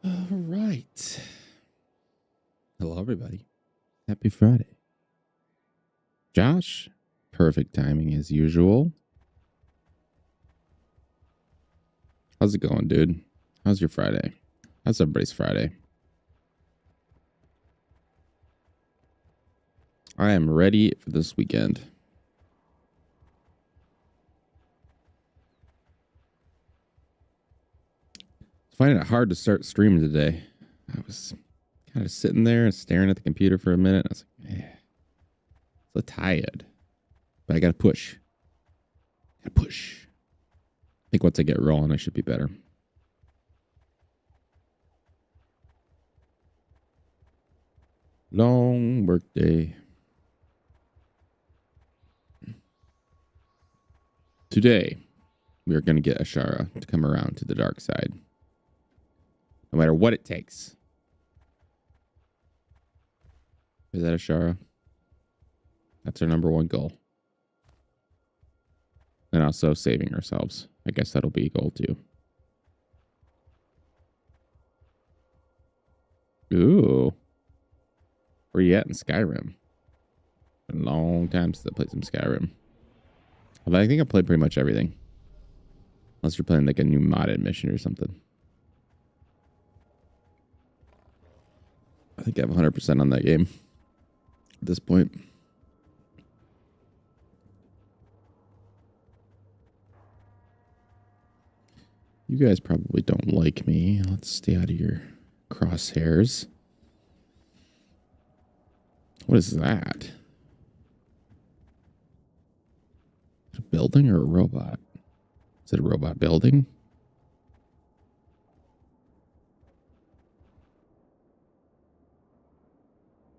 All right. Hello, everybody. Happy Friday. Josh, perfect timing as usual. How's it going, dude? How's your Friday? How's everybody's Friday? I am ready for this weekend. I was finding it hard to start streaming today. I was kind of sitting there and staring at the computer for a minute. I was like, man, so tired. But I got to push. I think once I get rolling, I should be better. Long work day. Today, we are going to get Ashara to come around to the dark side. No matter what it takes. Is that Ashara? That's our number one goal. And also saving ourselves. I guess that'll be a goal too. Ooh. Where you at in Skyrim? Been a long time since I played some Skyrim. But I think I played pretty much everything. Unless you're playing like a new modded mission or something. I think I have 100% on that game at this point. You guys probably don't like me. Let's stay out of your crosshairs. What is that? A building or a robot? Is it a robot building?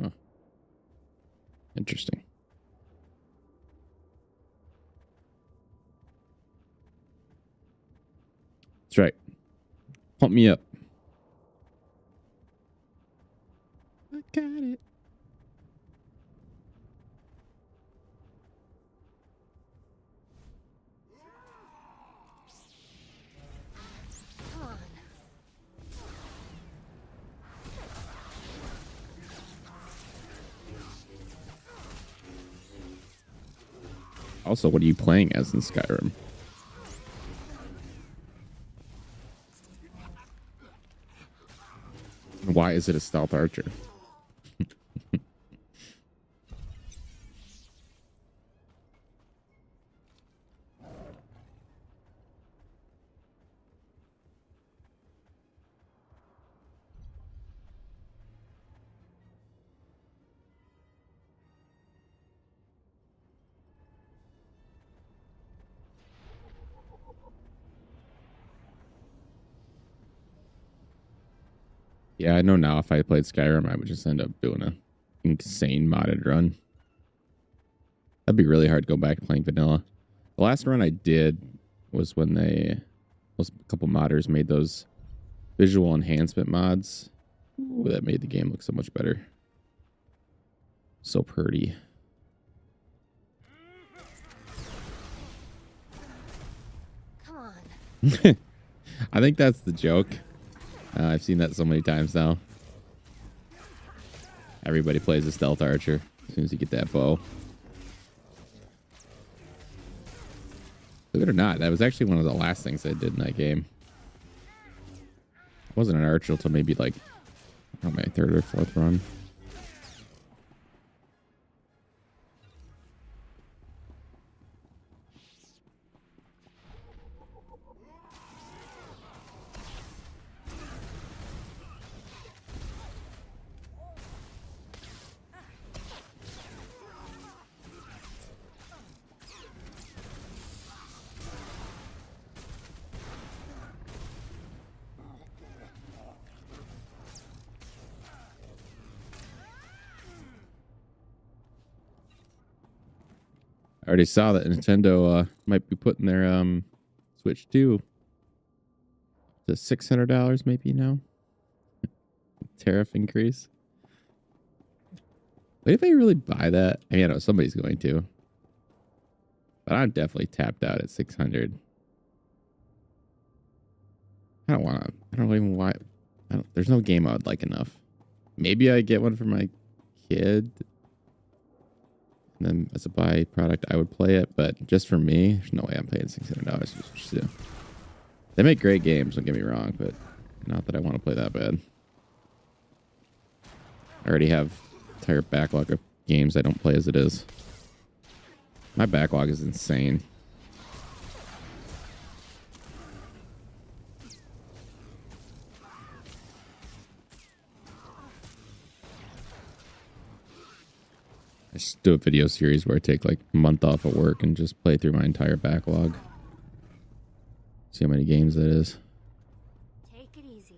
Huh. Interesting. That's right. Pump me up. I got it. Also, what are you playing as in Skyrim? Why is it a stealth archer? Yeah, I know now if I played Skyrim, I would just end up doing a insane modded run. That'd be really hard to go back to playing vanilla. The last run I did was when a couple modders made those visual enhancement mods. Ooh, that made the game look so much better. So pretty. Come on. I think that's the joke. I've seen that so many times now. Everybody plays a stealth archer as soon as you get that bow. Believe it or not, that was actually one of the last things I did in that game. I wasn't an archer until maybe like, I don't know, my third or fourth run. I already saw that Nintendo might be putting their Switch 2 to $600 maybe now. Tariff increase. But if they really buy that, I mean, I know somebody's going to. But I'm definitely tapped out at 600. I don't want to. I don't even why. There's no game I would like enough. Maybe I get one for my kid. And then as a byproduct, I would play it. But just for me, there's no way I'm paying $600 for Switch 2. They make great games, don't get me wrong. But not that I want to play that bad. I already have an entire backlog of games I don't play as it is. My backlog is insane. I just do a video series where I take like a month off of work and just play through my entire backlog. See how many games that is. Take it easy.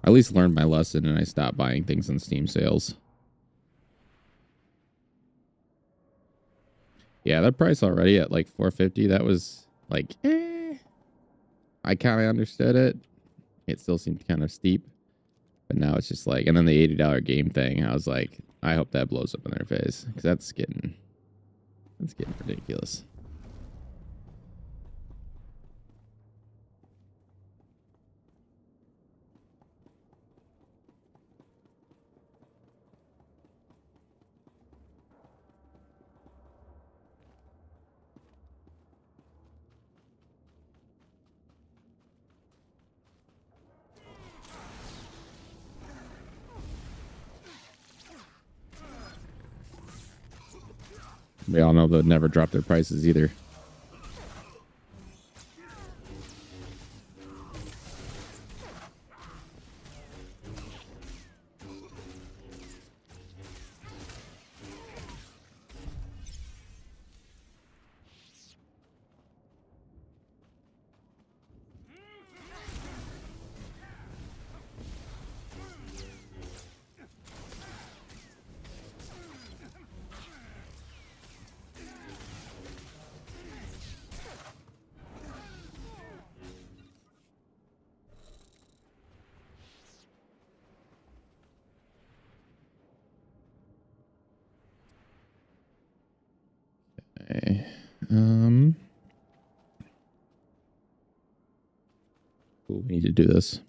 I at least learned my lesson and I stopped buying things on Steam sales. Yeah, that price already at like $450, that was like, I kind of understood it. It still seemed kind of steep. But now it's just like, and then the $80 game thing, I was like, I hope that blows up in their face. Because that's getting ridiculous. We all know they'll never drop their prices either. Okay. Ooh, we need to do this.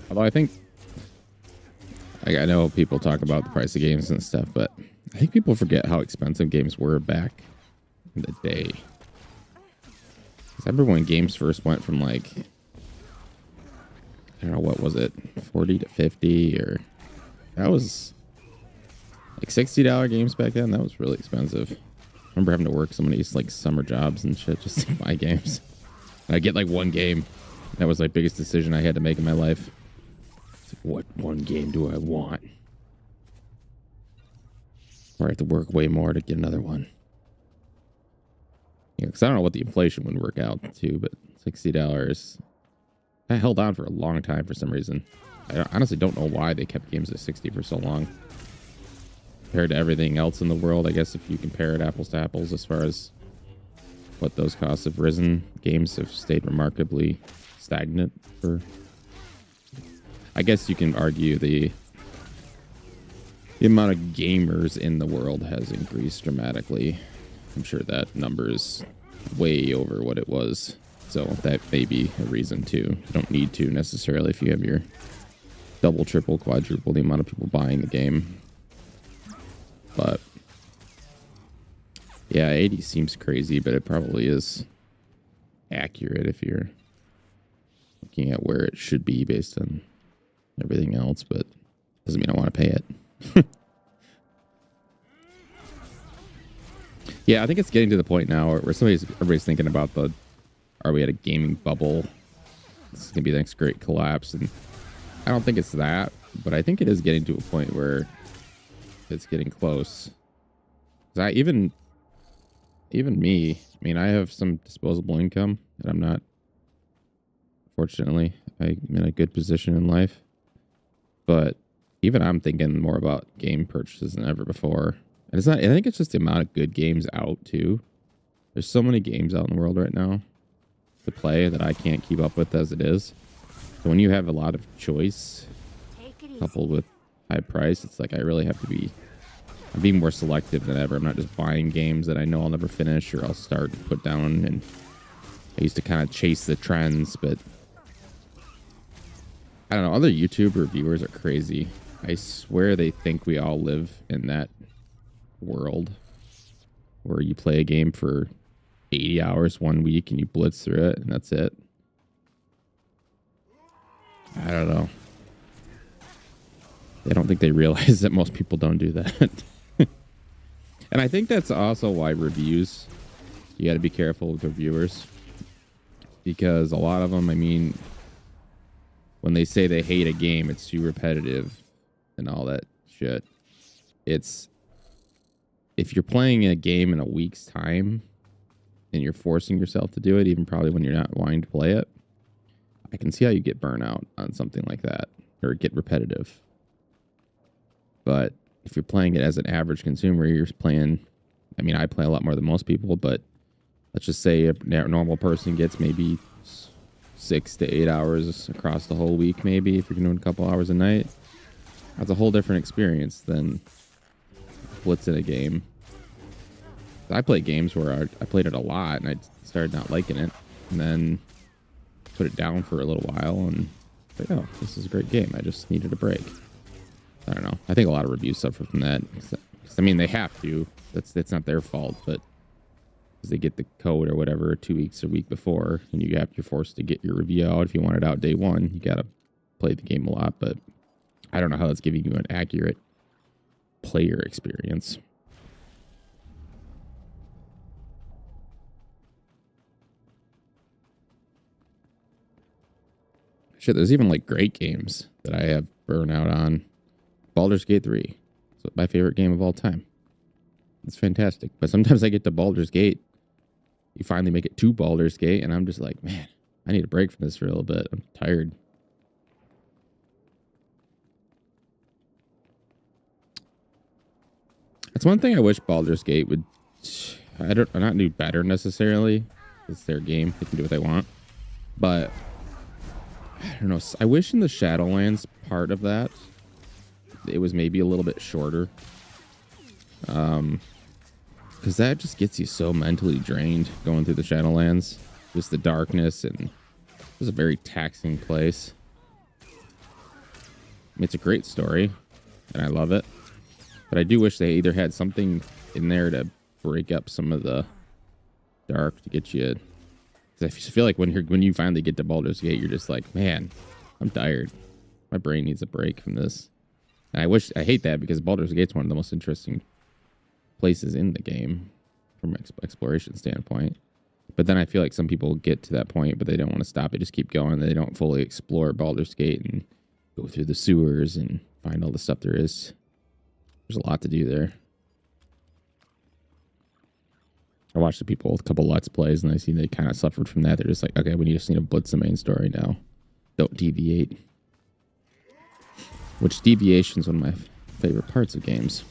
Although I think, I know people talk about the price of games and stuff, but I think people forget how expensive games were back in the day. I remember when games first went from like, I don't know, what was it, 40 to 50, or that was like $60 games back then. That was really expensive. I remember having to work some of these like summer jobs and shit just to buy games. And I get like one game. That was like biggest decision I had to make in my life. It's like, what one game do I want? Or I have to work way more to get another one. Yeah, because I don't know what the inflation would work out to, but $60. That held on for a long time for some reason. I honestly don't know why they kept games at 60 for so long. Compared to everything else in the world, I guess if you compare it apples to apples as far as what those costs have risen, games have stayed remarkably stagnant for... I guess you can argue the amount of gamers in the world has increased dramatically. I'm sure that number is way over what it was So that may be a reason too. You don't need to necessarily if you have your double, triple, quadruple the amount of people buying the game. But yeah, 80 seems crazy, but it probably is accurate if you're looking at where it should be based on everything else, but doesn't mean I want to pay it. Yeah, I think it's getting to the point now where everybody's thinking about are we at a gaming bubble? This is gonna be the next great collapse, and I don't think it's that, but I think it is getting to a point where it's getting close. 'Cause even me, I mean, I have some disposable income, and I'm not. Fortunately, I'm in a good position in life, but even I'm thinking more about game purchases than ever before. And it's not. I think it's just the amount of good games out too. There's so many games out in the world right now to play that I can't keep up with as it is. So when you have a lot of choice coupled with high price, it's like I really have to be. I'm being more selective than ever. I'm not just buying games that I know I'll never finish or I'll start and put down. And I used to kind of chase the trends, but I don't know. Other YouTube reviewers are crazy. I swear they think we all live in that world where you play a game for 80 hours one week and you blitz through it and that's it. I don't know. I don't think they realize that most people don't do that. And I think that's also why reviews, you got to be careful with reviewers, because a lot of them, I mean, when they say they hate a game, it's too repetitive and all that shit. It's, if you're playing a game in a week's time and you're forcing yourself to do it, even probably when you're not wanting to play it, I can see how you get burnout on something like that or get repetitive. But if you're playing it as an average consumer, you're playing, I mean, I play a lot more than most people, but let's just say a normal person gets maybe 6 to 8 hours across the whole week, maybe, if you're doing a couple hours a night. That's a whole different experience than blitzing a game. I play games where I played it a lot and I started not liking it, and then put it down for a little while and like, oh, this is a great game. I just needed a break. I don't know. I think a lot of reviews suffer from that. I mean, they have to. That's not their fault, but because they get the code or whatever 2 weeks or a week before, and you're forced to get your review out. If you want it out day one, you gotta play the game a lot. But I don't know how that's giving you an accurate player experience. Shit, there's even like great games that I have burnout on. Baldur's Gate 3. It's my favorite game of all time. It's fantastic. But sometimes I get to Baldur's Gate. You finally make it to Baldur's Gate, and I'm just like, man, I need a break from this for a little bit. I'm tired. That's one thing I wish Baldur's Gate would... not do better necessarily. It's their game. They can do what they want. But... I don't know. I wish in the Shadowlands part of that, it was maybe a little bit shorter. Because that just gets you so mentally drained going through the Shadowlands. Just the darkness, and it's a very taxing place. I mean, it's a great story, and I love it. But I do wish they either had something in there to break up some of the dark to get you... I feel like when you finally get to Baldur's Gate, you're just like, man, I'm tired. My brain needs a break from this. And I hate that, because Baldur's Gate's one of the most interesting places in the game from an exploration standpoint. But then I feel like some people get to that point, but they don't want to stop. They just keep going. They don't fully explore Baldur's Gate and go through the sewers and find all the stuff there is. There's a lot to do there. I watched a couple Let's Plays, and I see they kind of suffered from that. They're just like, okay, we just need to blitz the main story now. Don't deviate. Which deviation is one of my favorite parts of games.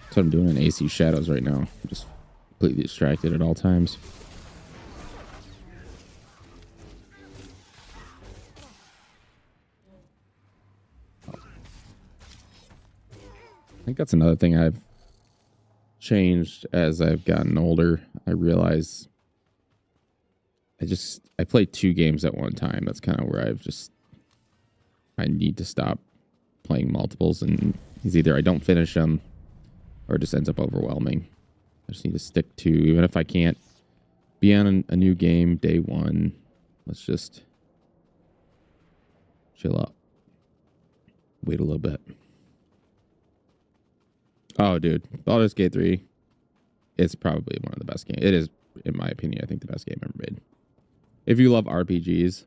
That's what I'm doing in AC Shadows right now. I'm just completely distracted at all times. I think that's another thing I've changed as I've gotten older. I realize I play 2 games at one time. That's kind of where I need to stop playing multiples, and it's either I don't finish them or it just ends up overwhelming. I just need to stick to, even if I can't be on a new game day 1, let's just chill out. Wait a little bit. Oh, dude. Baldur's Gate 3. It's probably one of the best games. It is, in my opinion, I think the best game ever made. If you love RPGs,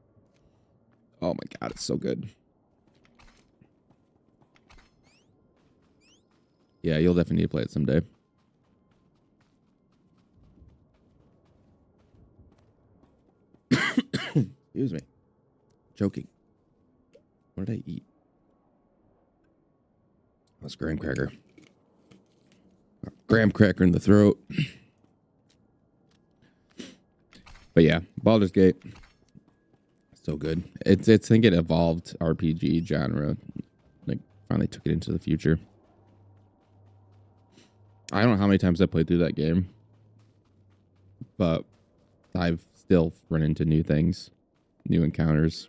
oh my god, it's so good. Yeah, you'll definitely need to play it someday. Excuse me. Choking. What did I eat? That's graham cracker. Graham cracker in the throat. But yeah, Baldur's Gate. So good. It's I think it evolved RPG genre. Like finally took it into the future. I don't know how many times I played through that game, but I've still run into new things, new encounters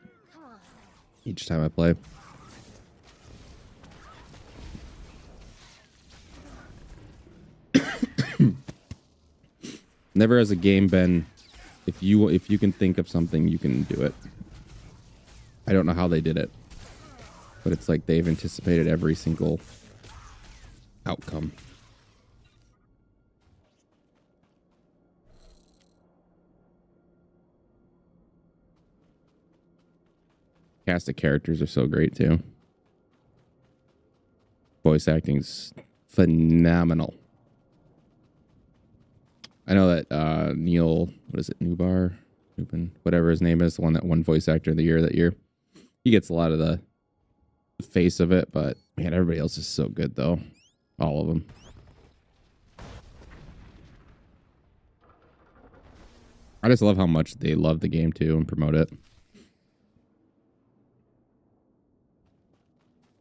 each time I play. Never has a game been, if you can think of something, you can do it. I don't know how they did it, but it's like they've anticipated every single outcome. Cast of characters are so great too. Voice acting's phenomenal. I know that Neil, what is it, Newbin, whatever his name is, the one that won voice actor of the year that year. He gets a lot of the face of it, but man, everybody else is so good though. All of them. I just love how much they love the game too and promote it.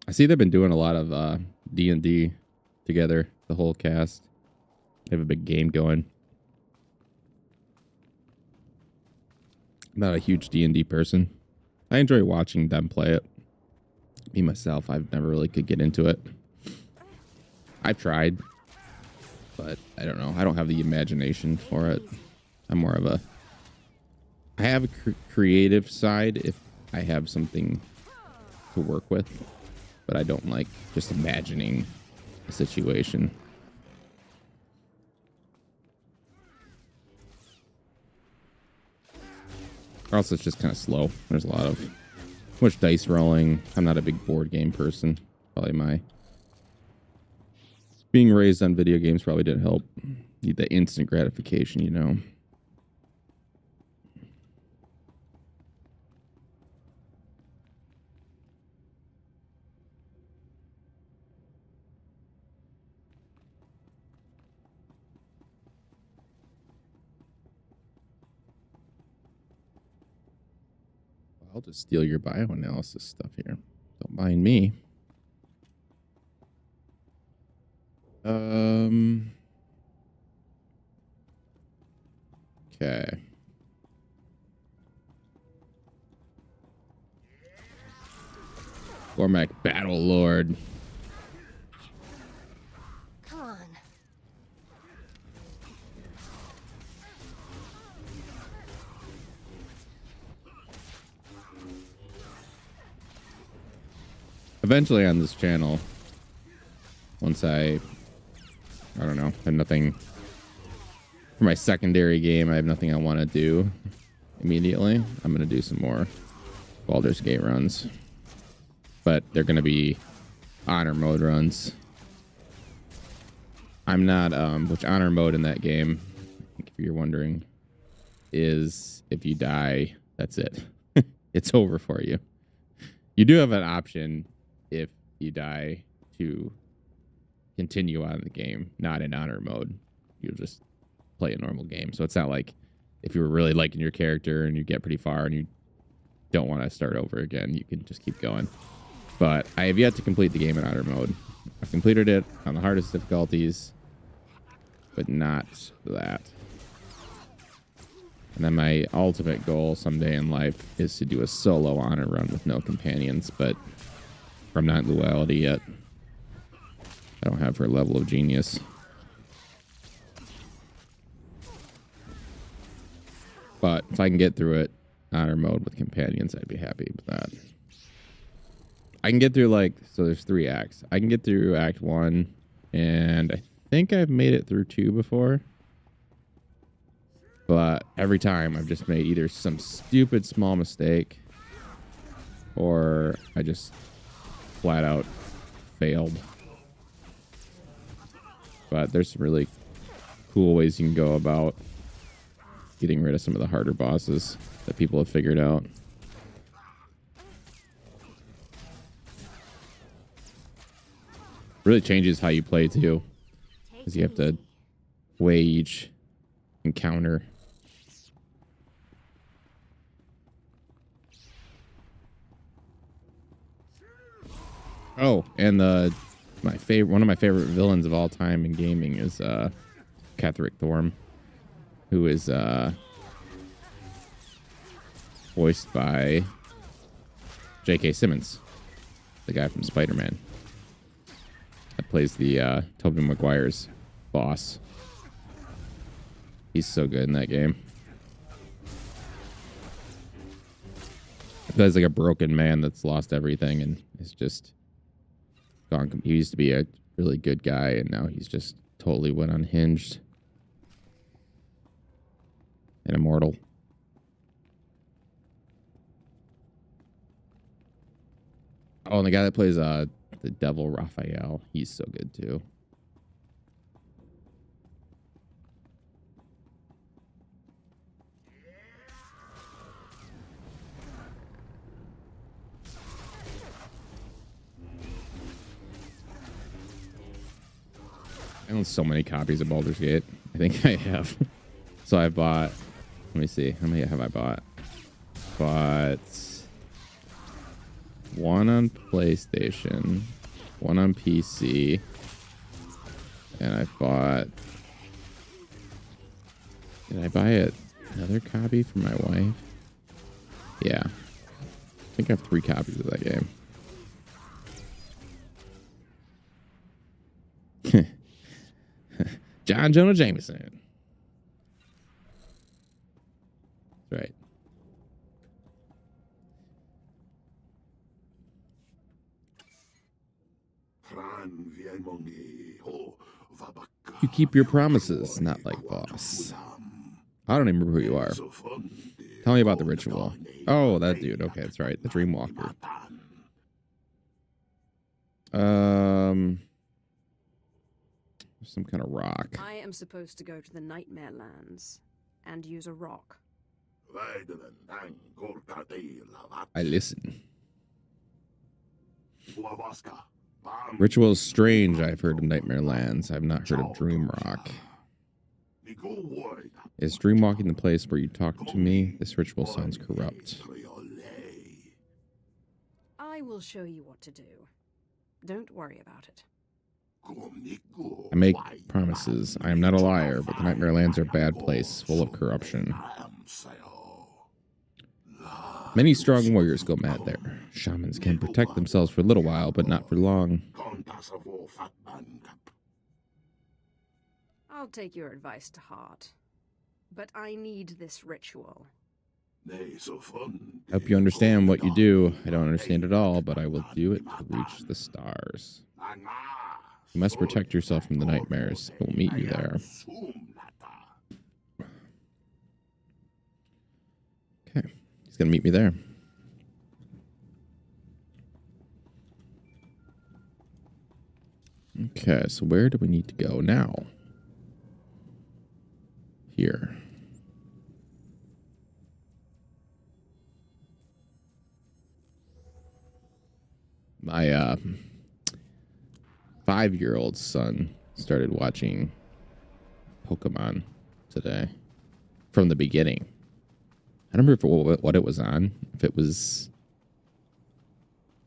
I see they've been doing a lot of D&D together, the whole cast. They have a big game going. I'm not a huge D&D person. I enjoy watching them play it. Me, myself, I've never really could get into it. I've tried, but I don't know. I don't have the imagination for it. I'm more of a... I have a creative side if I have something to work with, but I don't like just imagining a situation. Also, it's just kind of slow. There's a lot of much dice rolling. I'm not a big board game person. Probably my being raised on video games probably didn't help. Need the instant gratification, you know. I'll just steal your bioanalysis stuff here. Don't mind me. Okay. Cormac Battle Lord. Come on. Eventually on this channel, once I don't know, have nothing for my secondary game, I have nothing I want to do immediately. I'm going to do some more Baldur's Gate runs, but they're going to be honor mode runs. I'm not, which honor mode in that game, if you're wondering, is if you die, that's it. It's over for you. You do have an option if you die to continue on the game, not in honor mode. You'll just play a normal game. So it's not like if you were really liking your character and you get pretty far and you don't want to start over again, you can just keep going. But I have yet to complete the game in honor mode. I've completed it on the hardest difficulties, but not that. And then my ultimate goal someday in life is to do a solo honor run with no companions, but I'm not in duality yet. I don't have her level of genius. But if I can get through it, honor mode with companions, I'd be happy with that. I can get through, like, so there's 3 acts. I can get through Act 1, and I think I've made it through 2 before. But every time I've just made either some stupid small mistake or I just flat out failed. But there's some really cool ways you can go about getting rid of some of the harder bosses that people have figured out. Really changes how you play too, because you have to weigh each encounter. Oh, and one of my favorite villains of all time in gaming is Catherick Thorm, who is voiced by J.K. Simmons, the guy from Spider-Man. That plays the Tobey Maguire's boss. He's so good in that game. He plays like a broken man that's lost everything and is just gone. He used to be a really good guy, and now he's just totally went unhinged and immortal. Oh, and the guy that plays the devil Raphael, he's so good too. I own so many copies of Baldur's Gate. I think I have. So I bought, let me see, how many have I bought? Bought one on PlayStation, one on PC, and I bought, did I buy another copy for my wife? Yeah. I think I have 3 copies of that game. John Jonah Jameson. That's right. You keep your promises, not like boss. I don't even remember who you are. Tell me about the ritual. Oh, that dude. Okay, that's right. The Dreamwalker. Some kind of rock. I am supposed to go to the Nightmare Lands and use a rock. I listen. Ritual is strange. I've heard of Nightmare Lands. I've not heard of Dream Rock. Is Dreamwalking the place where you talk to me? This ritual sounds corrupt. I will show you what to do. Don't worry about it. I make promises. I am not a liar, but the Nightmare Lands are a bad place, full of corruption. Many strong warriors go mad there. Shamans can protect themselves for a little while, but not for long. I'll take your advice to heart. But I need this ritual. I hope you understand what you do. I don't understand it all, but I will do it to reach the stars. You must protect yourself from the nightmares. I will meet you there. Okay. He's going to meet me there. Okay, so where do we need to go now? Here. My 5-year-old son started watching Pokemon today from the beginning. I don't remember what it was on. If it was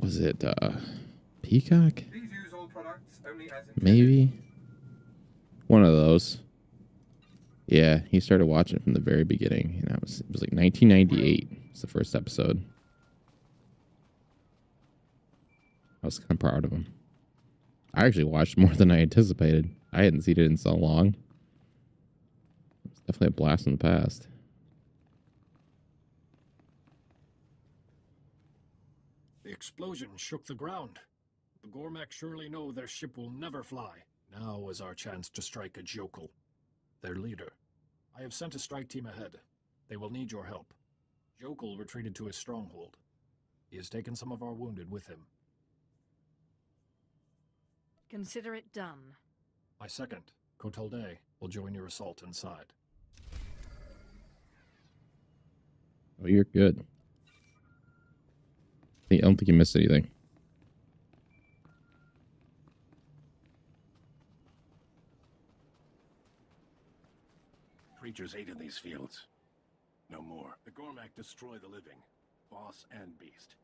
it Peacock? Use all products only as intended. Maybe one of those. Yeah, he started watching it from the very beginning, and it was like 1998. It's the first episode. I was kind of proud of him. I actually watched more than I anticipated. I hadn't seen it in so long. It's definitely a blast from the past. The explosion shook the ground. The Gormak surely know their ship will never fly. Now is our chance to strike a Jokul, their leader. I have sent a strike team ahead. They will need your help. Jokul retreated to his stronghold. He has taken some of our wounded with him. Consider it done. My second, Kotalde, will join your assault inside. Oh, you're good. I don't think you missed anything. Creatures ate in these fields. No more. The Gormak destroy the living, boss and beast.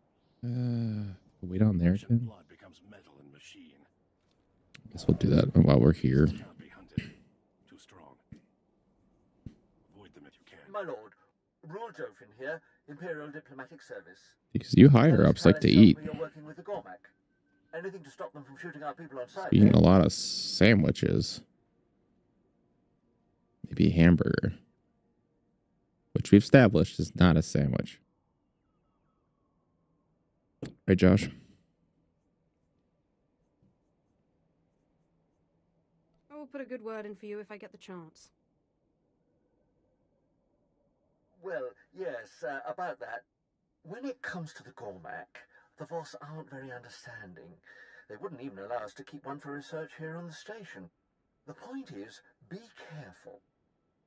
Wait on there, Russian Ken. blood becomes metal and machine. Guess we'll do that while we're here. Cannot be hunted. Too strong. Avoid them if you can. My lord, Rule Jofin here, Imperial Diplomatic Service. Because you higher ups like to eat. You're working with the Gormak. Anything to stop them from shooting our people on sight? Eating a lot of sandwiches. Maybe a hamburger. Which we've established is not a sandwich. Right, Josh? I will put a good word in for you if I get the chance. Well, yes, about that. When it comes to the Gormak, the Voss aren't very understanding. They wouldn't even allow us to keep one for research here on the station. The point is, be careful.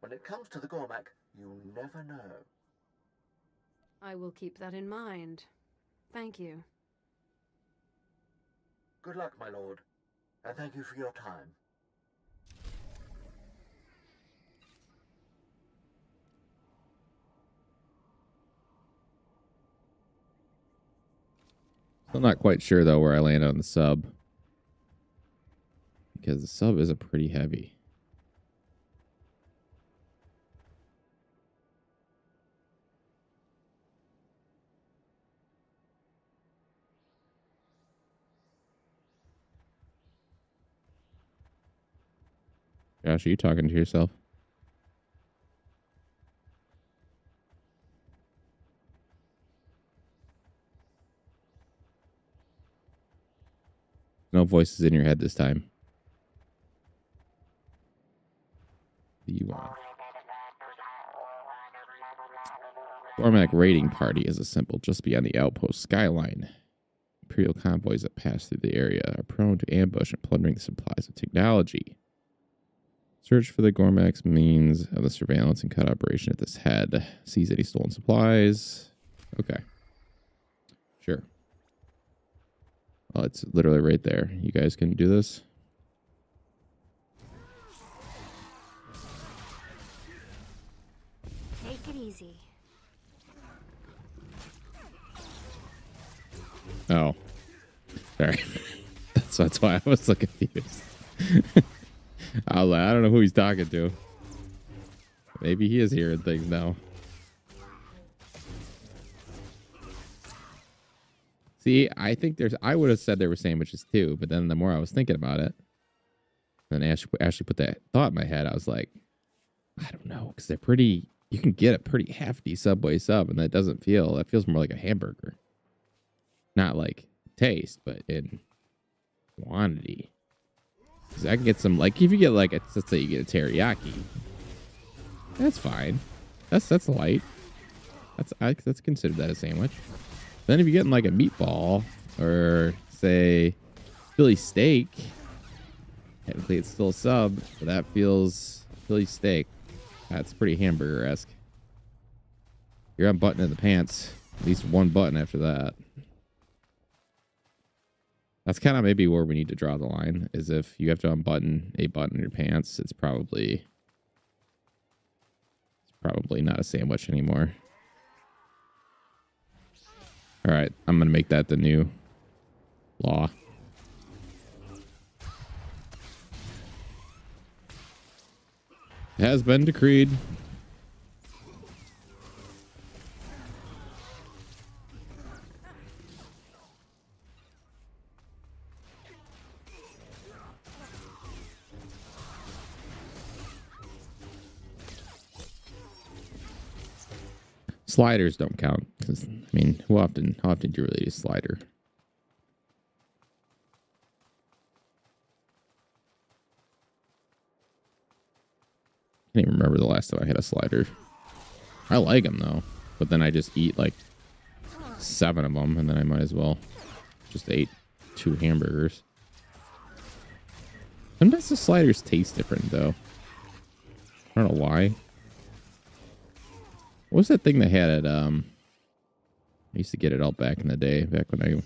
When it comes to the Gormak, you never know. I will keep that in mind. Thank you. Good luck, my lord, and thank you for your time. Still not quite sure, though, where I land on the sub. Because the sub is a pretty heavy. Josh, are you talking to yourself? No voices in your head this time. What do you want? Gormak raiding party is a simple just beyond the outpost skyline. Imperial convoys that pass through the area are prone to ambush and plundering the supplies of technology. Search for the Gormak's means of the surveillance and cut operation at this head. Seize any stolen supplies. Okay. Sure. Well, it's literally right there. You guys can do this. Take it easy. Oh. Sorry. That's why I was so confused. I don't know who he's talking to. Maybe he is hearing things now. See, I think I would have said there were sandwiches too, but then the more I was thinking about it, then Ashley put that thought in my head. I was like, I don't know, because they're pretty, you can get a pretty hefty Subway sub, and that feels more like a hamburger. Not like taste, but in quantity. Because I can get some, like, if you get like, let's say you get a teriyaki, that's fine. That's light. That's considered that a sandwich. Then if you're getting like a meatball or say Philly steak, technically it's still a sub, but that feels Philly steak. That's pretty hamburger-esque. You're unbuttoning the pants. At least one button after that. That's kind of maybe where we need to draw the line, is if you have to unbutton a button in your pants, it's probably not a sandwich anymore. All right, I'm going to make that the new law. Has been decreed. Sliders don't count. 'Cause, I mean, how often do you really use slider? I can't even remember the last time I had a slider. I like them though, but then I just eat like 7 of them, and then I might as well just ate 2 hamburgers. Sometimes the sliders taste different though. I don't know why. What was that thing they had at I used to get it all back in the day, back when I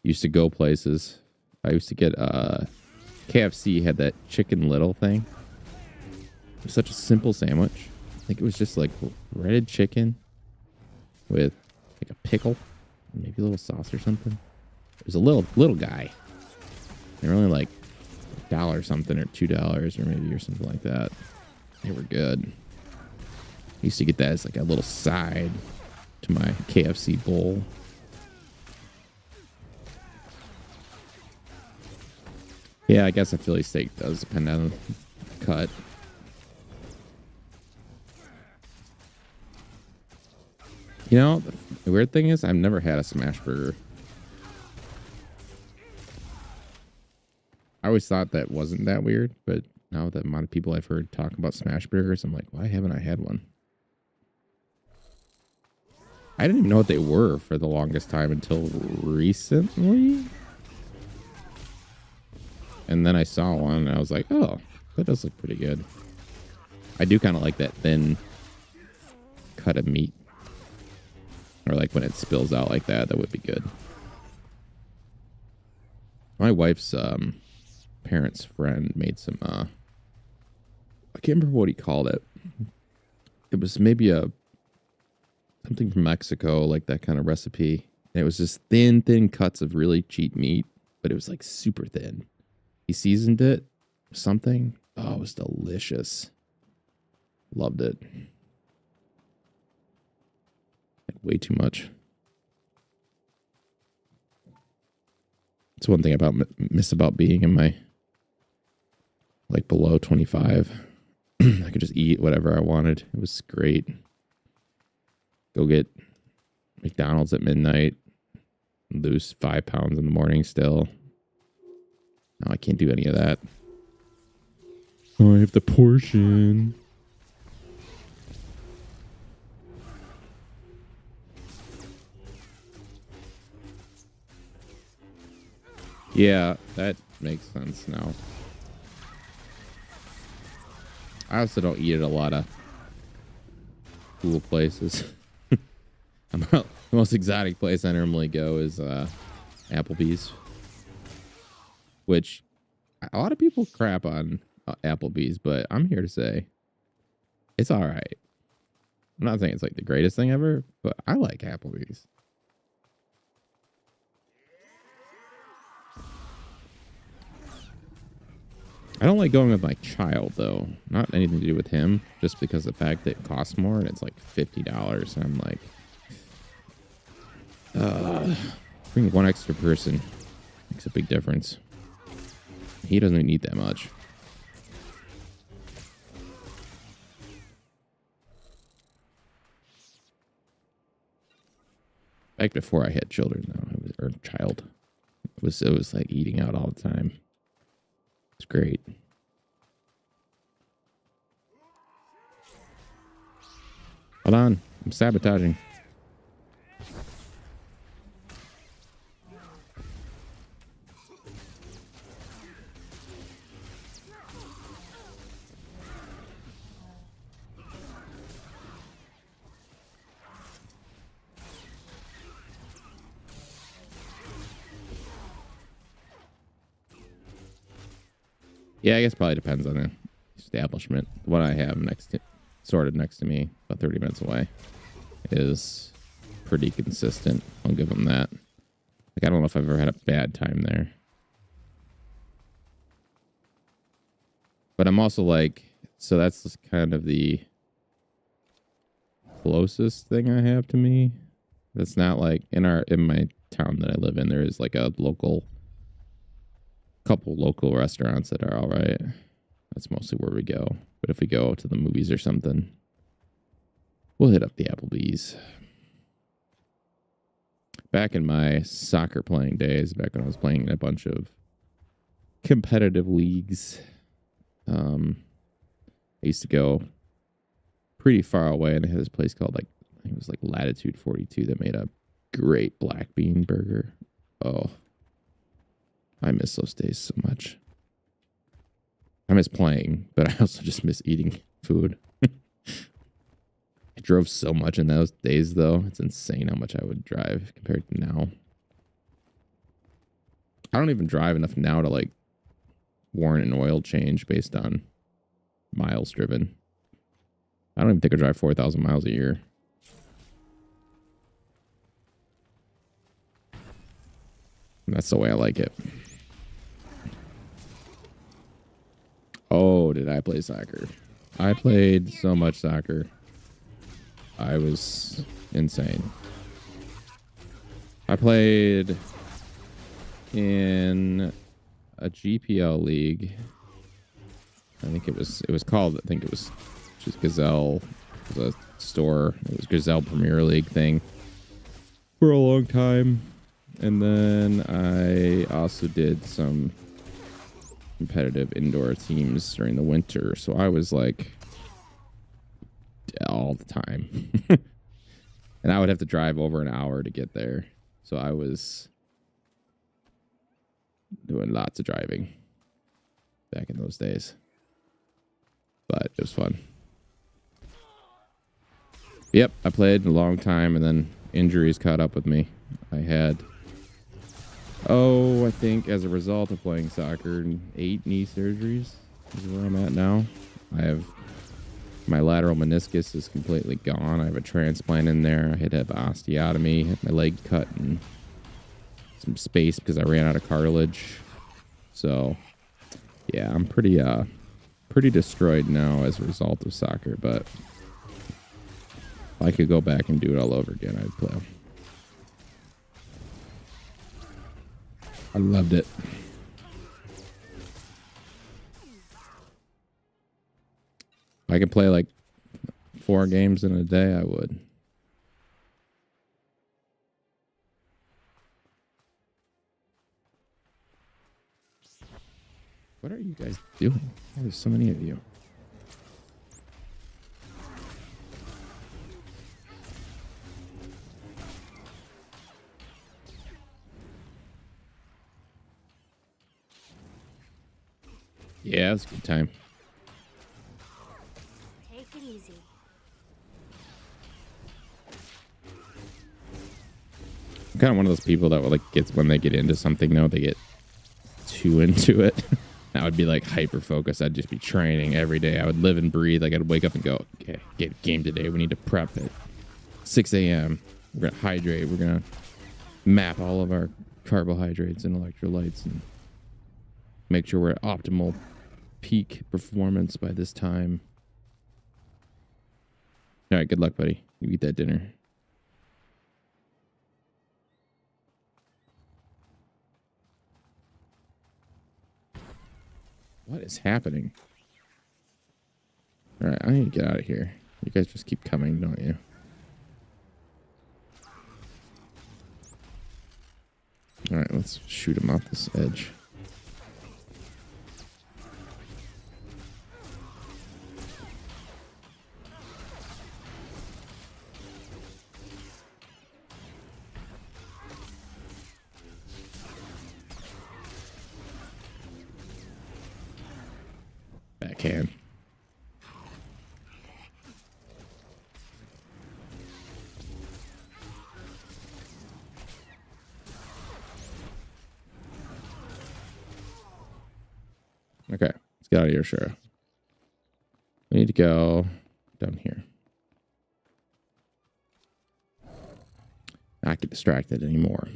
used to go places. I used to get KFC had that Chicken Little thing. It was such a simple sandwich. I think it was just like breaded chicken with like a pickle, maybe a little sauce or something. It was a little guy. They were only like $1 something or $2 or maybe or something like that. They were good. I used to get that as like a little side to my KFC bowl. Yeah, I guess a Philly steak does depend on the cut. You know, the weird thing is I've never had a smash burger. I always thought that wasn't that weird, but now the amount of people I've heard talk about smash burgers, I'm like, why haven't I had one? I didn't even know what they were for the longest time until recently. And then I saw one and I was like, oh, that does look pretty good. I do kind of like that thin cut of meat. Or like when it spills out like that, that would be good. My wife's parents' friend made some, I can't remember what he called it. It was maybe something from Mexico, like that kind of recipe. And it was just thin cuts of really cheap meat, but it was like super thin. He seasoned it with something. Oh, it was delicious. Loved it. Like way too much. It's one thing about miss about being in my like below 25. I could just eat whatever I wanted. It was great. Go get McDonald's at midnight. Lose 5 pounds in the morning still. No, I can't do any of that. Oh, I have the portion. Yeah, that makes sense now. I also don't eat at a lot of cool places. The most exotic place I normally go is Applebee's, which a lot of people crap on Applebee's, but I'm here to say it's all right. I'm not saying it's like the greatest thing ever, but I like Applebee's. I don't like going with my child, though. Not anything to do with him, just because of the fact that it costs more and it's like $50. And I'm like, bring one extra person. Makes a big difference. He doesn't even eat that much. Back before I had children, though, or child, it was like eating out all the time. It's great. Hold on, I'm sabotaging. Yeah, I guess probably depends on the establishment. The one I have next to me, about 30 minutes away, is pretty consistent. I'll give them that. Like, I don't know if I've ever had a bad time there. But I'm also like, So that's just kind of the closest thing I have to me. That's not like in my town that I live in, there is like a couple local restaurants that are all right. That's mostly where we go. But if we go to the movies or something, we'll hit up the Applebee's. Back in my soccer playing days, back when I was playing in a bunch of competitive leagues, I used to go pretty far away, and they had this place called I think it was like Latitude 42 that made a great black bean burger. Oh, I miss those days so much. I miss playing, but I also just miss eating food. I drove so much in those days, though. It's insane how much I would drive compared to now. I don't even drive enough now to like warrant an oil change based on miles driven. I don't even think I drive 4,000 miles a year. And that's the way I like it. Oh, did I play soccer? I played so much soccer. I was insane. I played in a GPL league. I think it was called, just Gazelle. It was a store. It was Gazelle Premier League thing for a long time. And then I also did some competitive indoor teams during the winter. So I was like all the time. And I would have to drive over an hour to get there. So I was doing lots of driving back in those days. But it was fun. Yep, I played a long time, and then injuries caught up with me. I had, I think as a result of playing soccer, 8 knee surgeries is where I'm at now. I have my lateral meniscus is completely gone. I have a transplant in there. I had to have osteotomy, had my leg cut and some space because I ran out of cartilage. So, yeah, I'm pretty destroyed now as a result of soccer, but if I could go back and do it all over again, I'd play. I loved it. If I could play like 4 games in a day, I would. What are you guys doing? Oh, there's so many of you. Yeah, it was a good time. Take it easy. I'm kind of one of those people that like gets when they get into something, though, they get too into it. I would be like hyper focused. I'd just be training every day. I would live and breathe. Like I'd wake up and go, okay, get a game today. We need to prep at 6 a.m. We're gonna hydrate. We're gonna map all of our carbohydrates and electrolytes and make sure we're at optimal peak performance by this time. All right, good luck, buddy. You eat that dinner. What is happening? All right, I need to get out of here. You guys just keep coming, don't you? All right, let's shoot him off this edge. Backhand. Okay, let's get out of here, Shara. We need to go down here. Not get distracted anymore.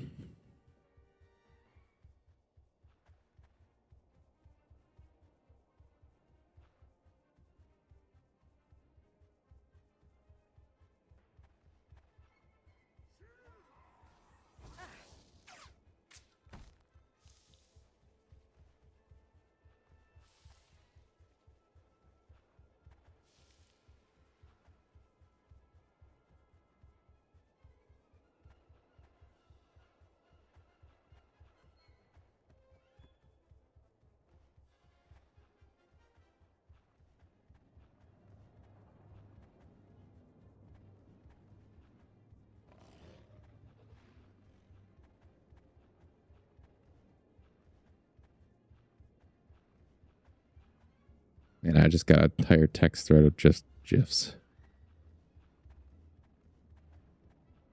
And I just got an entire text thread of just GIFs.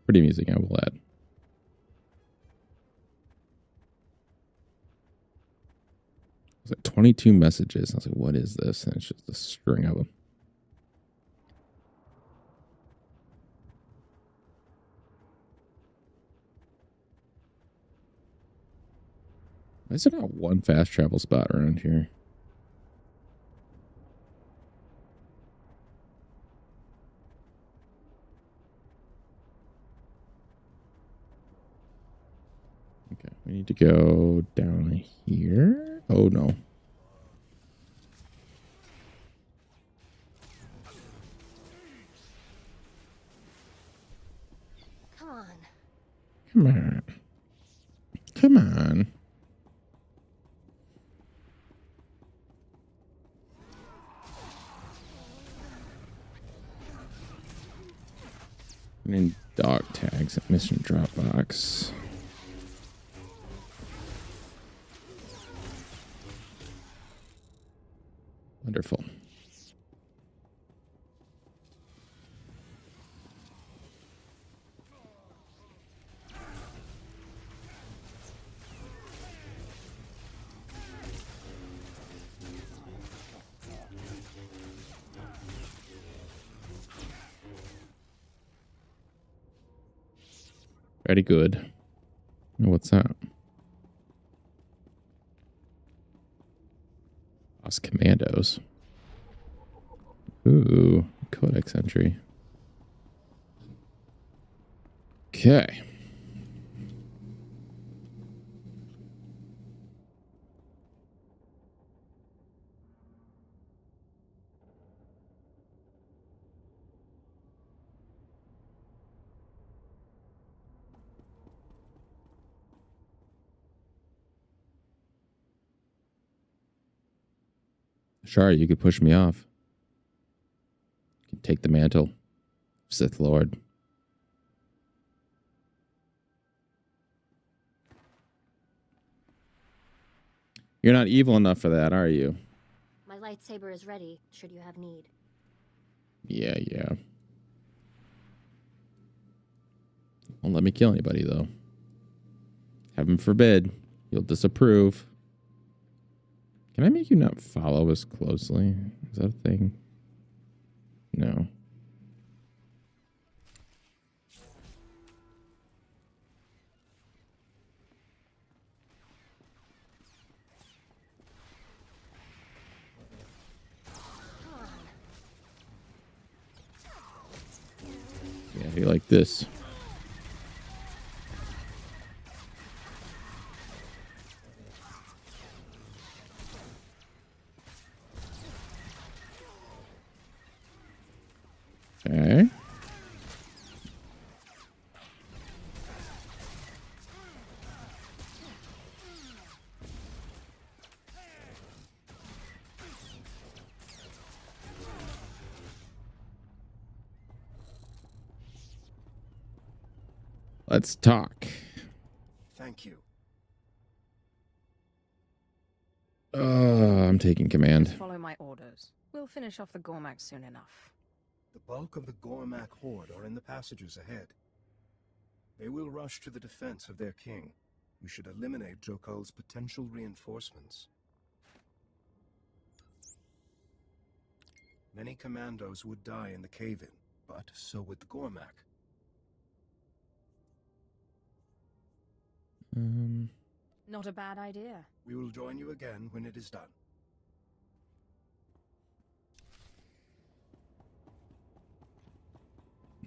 Pretty amusing, I will add. It's like 22 messages. I was like, what is this? And it's just a string of them. Why is there not one fast travel spot around here? Okay, we need to go down here. Oh, no. Come on. Come on. Come on. And dog tags at mission Dropbox. Wonderful. Very good. Oh, what's that? Lost Commandos. Ooh, codex entry. Okay. Sure, you could push me off. You can take the mantle, Sith Lord. You're not evil enough for that, are you? My lightsaber is ready, should you have need. Yeah, yeah. Won't let me kill anybody, though. Heaven forbid. You'll disapprove. Can I make you not follow us closely? Is that a thing? No. Yeah, you like this. Okay. Let's talk. Thank you. I'm taking command. Just follow my orders. We'll finish off the Gormak soon enough. The bulk of the Gormak horde are in the passages ahead. They will rush to the defense of their king. We should eliminate Jokul's potential reinforcements. Many commandos would die in the cave-in, but so would the Gormak. Not a bad idea. We will join you again when it is done.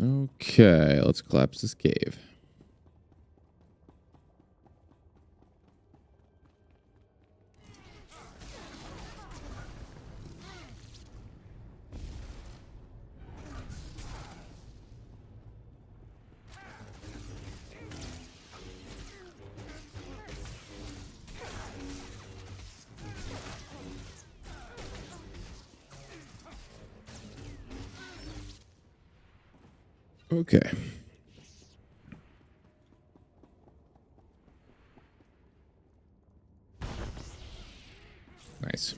Okay, let's collapse this cave. Okay. Nice.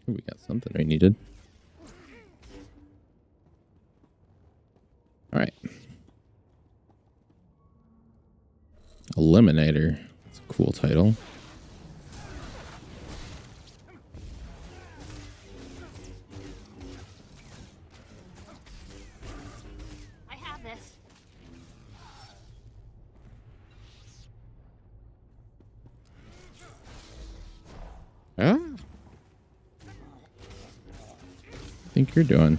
We got something we needed. All right. Eliminator. That's a cool title. I have this. Ah. I think you're doing.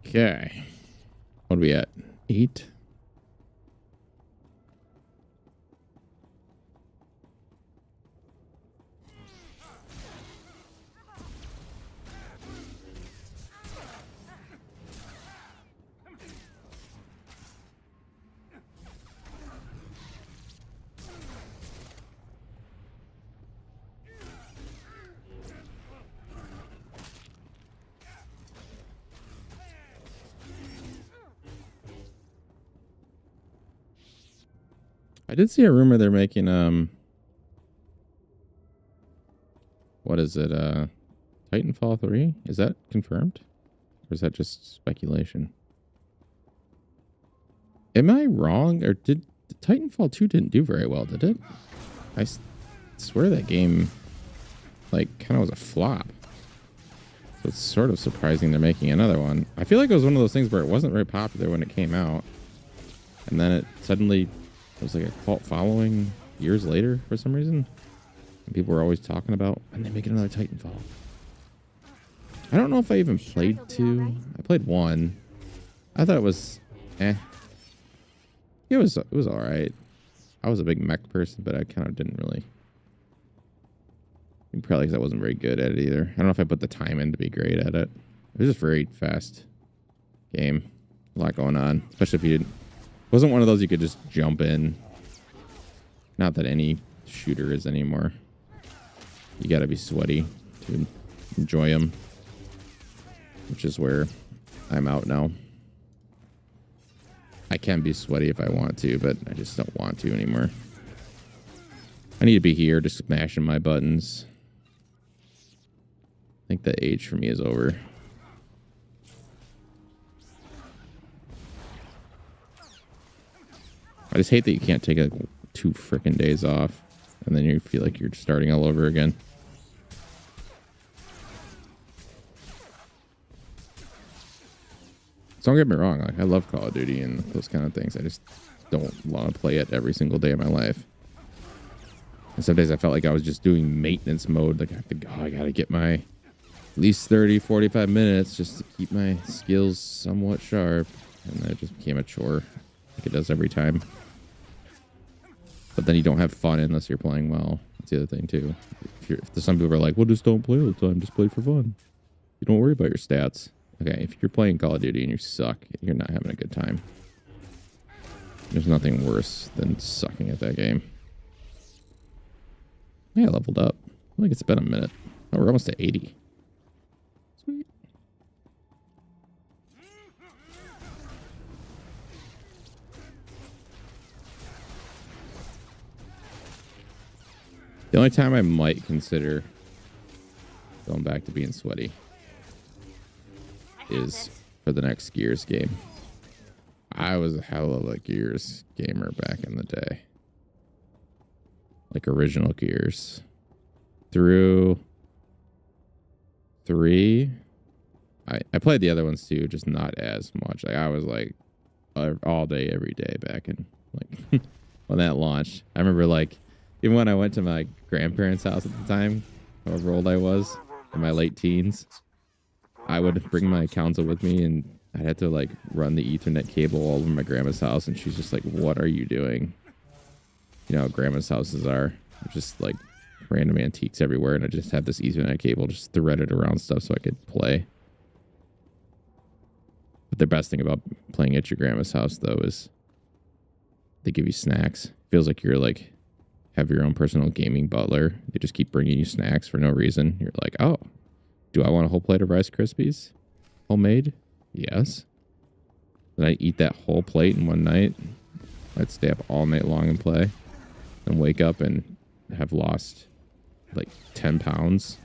Okay. What are we at? 8? I did see a rumor they're making what is it? Titanfall 3? Is that confirmed? Or is that just speculation? Am I wrong? Or did Titanfall 2 didn't do very well, did it? I swear that game like kind of was a flop. So it's sort of surprising they're making another one. I feel like it was one of those things where it wasn't very popular when it came out. And then it suddenly was like a cult following years later for some reason. And people were always talking about, and they make another Titanfall. I don't know if I even played 2. I played 1. I thought it was It was alright. I was a big mech person, but I kind of didn't really. Probably because I wasn't very good at it either. I don't know if I put the time in to be great at it. It was just a very fast game. A lot going on. Especially if you didn't. It wasn't one of those you could just jump in. Not that any shooter is anymore. You gotta be sweaty to enjoy them. Which is where I'm out now. I can be sweaty if I want to, but I just don't want to anymore. I need to be here just smashing my buttons. I think the age for me is over. I just hate that you can't take like 2 freaking days off and then you feel like you're starting all over again. So don't get me wrong, like I love Call of Duty and those kind of things. I just don't want to play it every single day of my life. And some days I felt like I was just doing maintenance mode. Like I have to go, I gotta get my at least 30, 45 minutes just to keep my skills somewhat sharp. And that just became a chore like it does every time. But then you don't have fun unless you're playing well. That's the other thing too. If some people are like, well, just don't play all the time, just play for fun. You don't worry about your stats. Okay, if you're playing Call of Duty and you suck, you're not having a good time. There's nothing worse than sucking at that game. Yeah, I leveled up. I think it's been a minute. Oh, we're almost to 80. Sweet. The only time I might consider going back to being sweaty is for the next Gears game. I was a hell of a Gears gamer back in the day. Like original Gears. Through 3. I played the other ones too, just not as much. Like I was like all day, every day back in like when that launched. I remember like even when I went to my grandparents' house at the time, however old I was, in my late teens, I would bring my console with me and I'd have to like run the Ethernet cable all over my grandma's house, and she's just like, "What are you doing?" You know how grandma's houses are. Just like random antiques everywhere, and I just had this Ethernet cable just threaded around stuff so I could play. But the best thing about playing at your grandma's house, though, is they give you snacks. Feels like you're like have your own personal gaming butler. They just keep bringing you snacks for no reason. You're like, oh, do I want a whole plate of Rice Krispies? Homemade? Yes. Then I eat that whole plate in one night. I'd stay up all night long and play, and wake up and have lost like 10 pounds.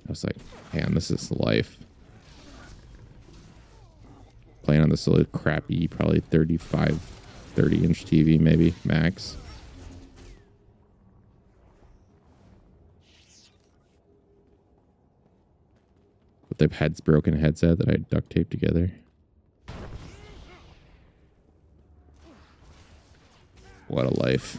I was like, man, this is life. Playing on this little crappy, probably 30-inch TV, maybe, max. With the broken headset that I duct taped together. What a life.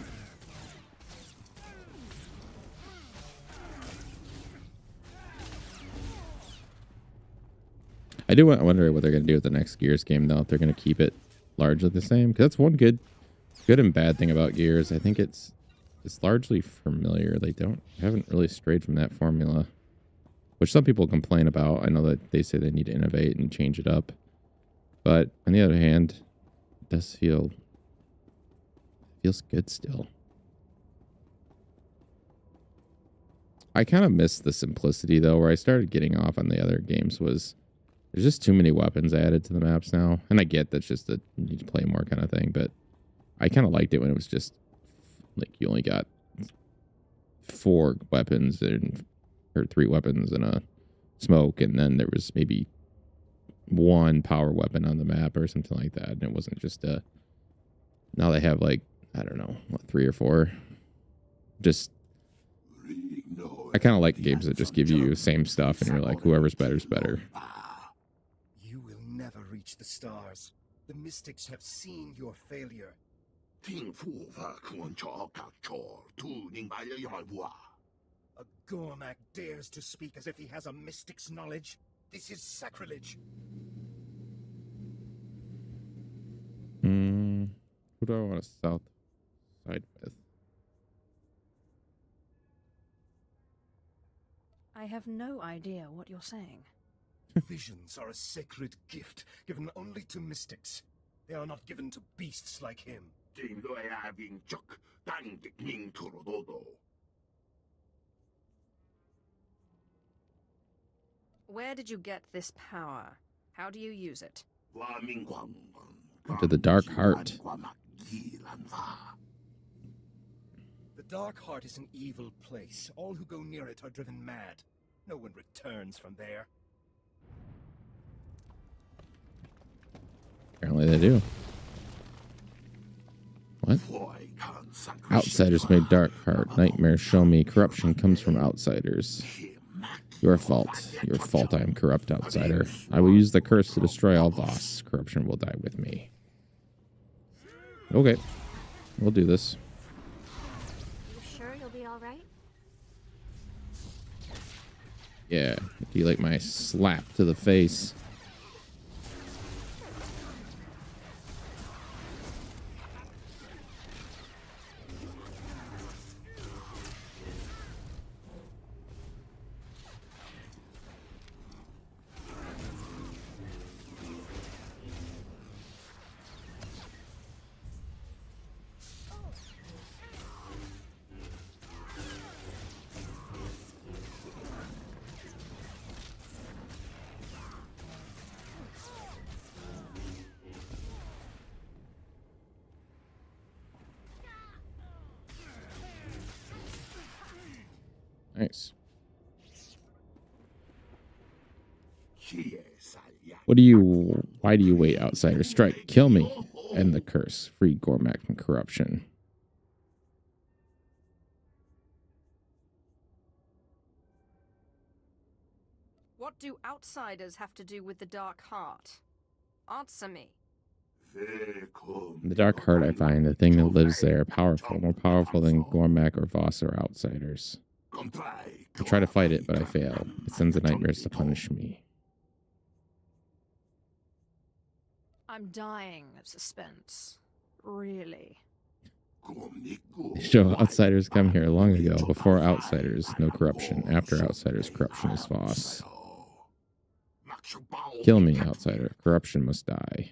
I do wonder what they're going to do with the next Gears game, though. If they're going to keep it largely the same. Because that's one good and bad thing about Gears. I think it's largely familiar. They haven't really strayed from that formula, which some people complain about. I know that they say they need to innovate and change it up. But on the other hand, it does feels good still. I kind of missed the simplicity, though, where I started getting off on the other games was there's just too many weapons added to the maps now. And I get that's just a you need to play more kind of thing, but I kind of liked it when it was just like you only got 4 weapons or 3 weapons and a smoke, and then there was maybe 1 power weapon on the map or something like that. And it wasn't just now they have like, I don't know, 3 or 4. Just I kind of like games that just give you the same stuff and you're like, whoever's better is better. You will never reach the stars. The mystics have seen your failure. A Gormak dares to speak as if he has a mystic's knowledge. This is sacrilege. Who do I want to south side with? I have no idea what you're saying. Visions are a sacred gift given only to mystics. They are not given to beasts like him. Where did you get this power? How do you use it? Into the Dark Heart. The Dark Heart is an evil place. All who go near it are driven mad. No one returns from there. Apparently they do. What? Outsiders made Dark Heart. Nightmares show me corruption comes from outsiders. Your fault. Your fault I am corrupt, outsider. I will use the curse to destroy all Voss. Corruption will die with me. Okay. We'll do this. You sure you'll be all right? Yeah. Do you like my slap to the face? Nice. Why do you wait, outsider? Strike, kill me. End the curse. Free Gormak from corruption. What do outsiders have to do with the Dark Heart? Answer me. In the Dark Heart, I find the thing that lives there powerful, more powerful than Gormak or Voss or outsiders. I try to fight it, but I fail. It sends the nightmares to punish me. I'm dying of suspense. Really. Show outsiders come here long ago. Before outsiders, no corruption. After outsiders, corruption is false. Kill me, outsider. Corruption must die.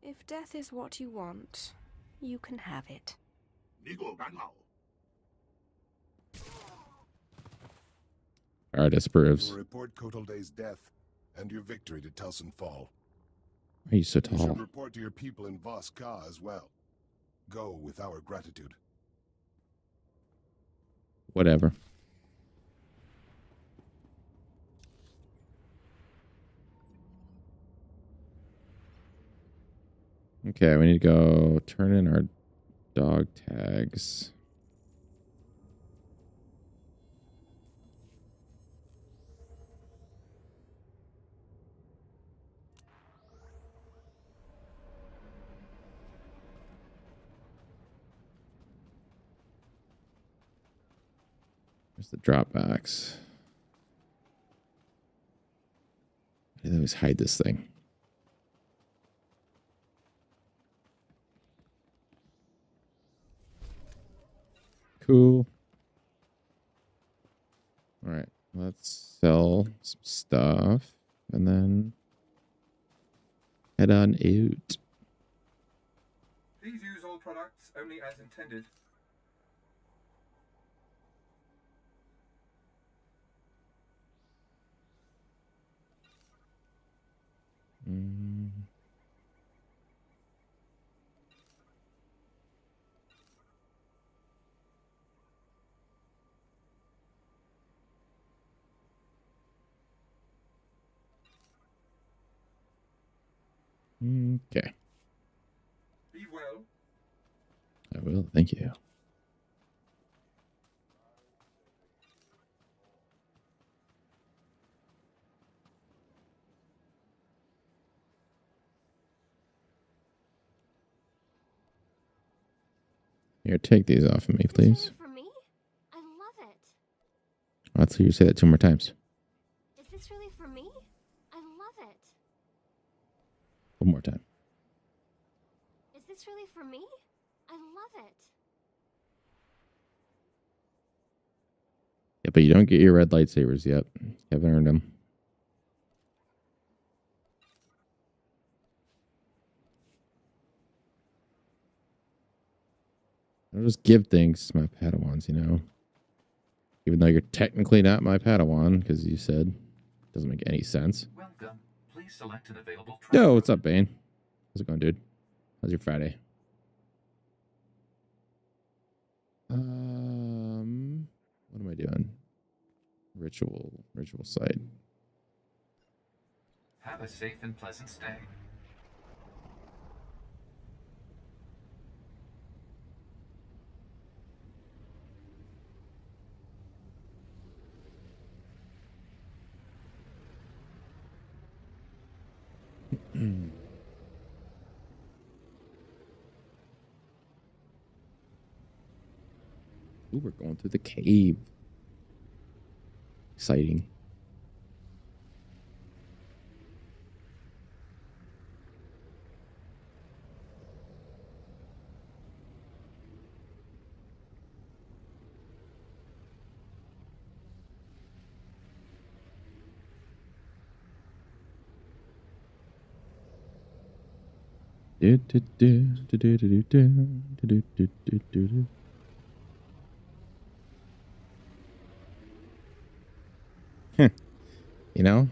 If death is what you want, you can have it. Alright, disapproves. We'll report Kotolde's death and your victory to Telson Fall. Why are you so You tall? should report to your people in Voska as well. Go with our gratitude. Whatever. Okay, we need to go turn in our dog tags. There's the drop box. I always hide this thing. Cool. All right, let's sell some stuff and then head on out. Please use all products only as intended. Okay. Be well. I will. Thank you. Here, take these off of me, please. Is this really for me? I love it. Let's hear you say that 2 more times. Is this really for me? I love it. 1 more time. Is this really for me? I love it. Yeah, but you don't get your red lightsabers yet. Haven't earned them. I'll just give things to my Padawans, you know. Even though you're technically not my Padawan, because you said it doesn't make any sense. Welcome. Please select an available Yo, what's up, Bane? How's it going, dude? How's your Friday? What am I doing? Ritual site. Have a safe and pleasant stay. Ooh, we're going through the cave. Exciting. You know,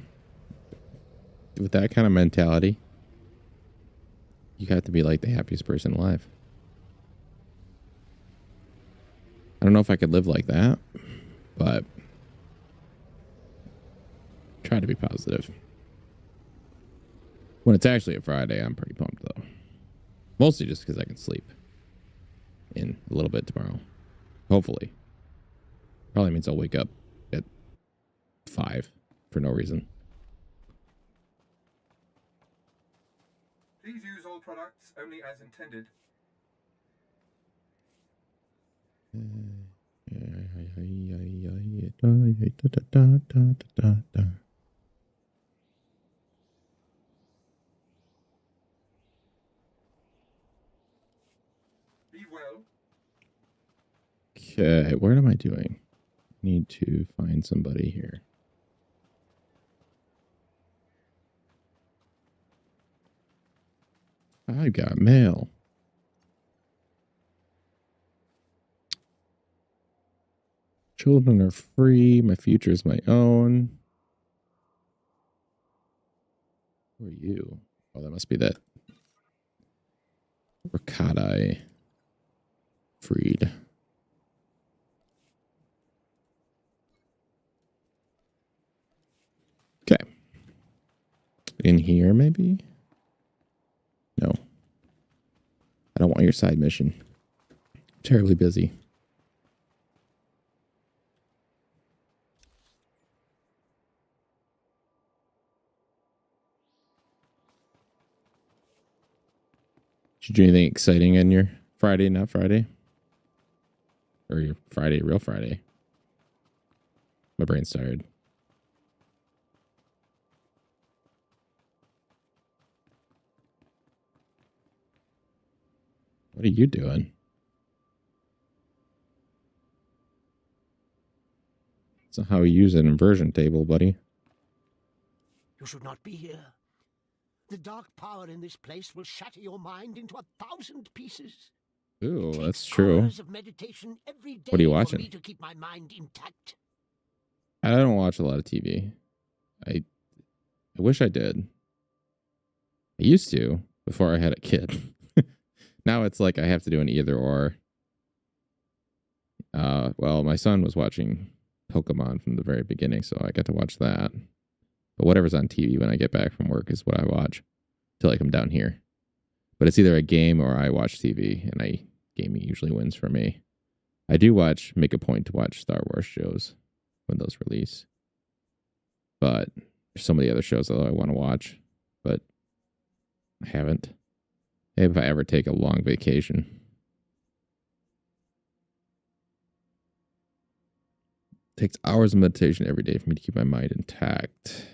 with that kind of mentality, you have to be like the happiest person alive. I don't know if I could live like that, but try to be positive. When it's actually a Friday, I'm pretty pumped though. Mostly just because I can sleep in a little bit tomorrow. Hopefully. Probably means I'll wake up at 5 for no reason. Please use all products only as intended. Be well. Okay, what am I doing? Need to find somebody here. I got mail. Children are free. My future is my own. Who are you? Oh, that must be that ricotta freed. Okay. In here, maybe? No. I don't want your side mission. I'm terribly busy. Did you do anything exciting in your Friday, not Friday? Or your Friday, real Friday? My brain's tired. What are you doing? That's not how you use an inversion table, buddy. You should not be here. The dark power in this place will shatter your mind into 1,000 pieces. Ooh, It that's takes true. hours of meditation every day What are you for watching? me to keep my mind intact. I don't watch a lot of TV. I wish I did. I used to before I had a kid. Now it's like I have to do an either or. Well, my son was watching Pokemon from the very beginning, so I got to watch that. But whatever's on TV when I get back from work is what I watch till I come down here. But it's either a game or I watch TV, and gaming usually wins for me. I do make a point to watch Star Wars shows when those release. But there's so many other shows that I want to watch, but I haven't. Maybe if I ever take a long vacation. It takes hours of meditation every day for me to keep my mind intact.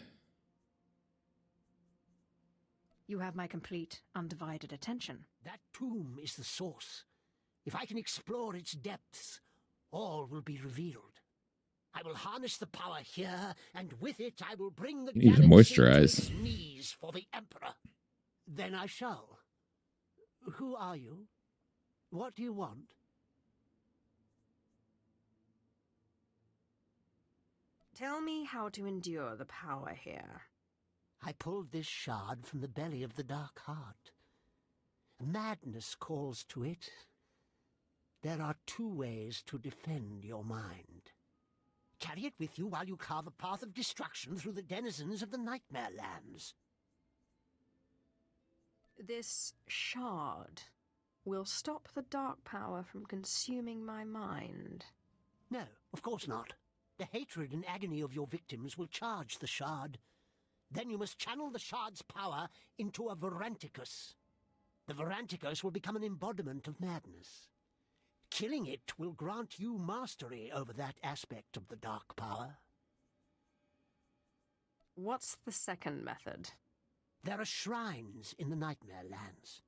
You have my complete, undivided attention. That tomb is the source. If I can explore its depths, all will be revealed. I will harness the power here, and with it I will bring the You need to galaxy to moisturize. its knees for the Emperor. Then I shall. Who are you? What do you want? Tell me how to endure the power here. I pulled this shard from the belly of the Dark Heart. Madness calls to it. There are 2 ways to defend your mind. Carry it with you while you carve a path of destruction through the denizens of the Nightmare Lands. This shard will stop the dark power from consuming my mind. No, of course not. The hatred and agony of your victims will charge the shard. Then you must channel the shard's power into a Varanticus. The Varanticus will become an embodiment of madness. Killing it will grant you mastery over that aspect of the dark power. What's the second method? There are shrines in the Nightmare Lands.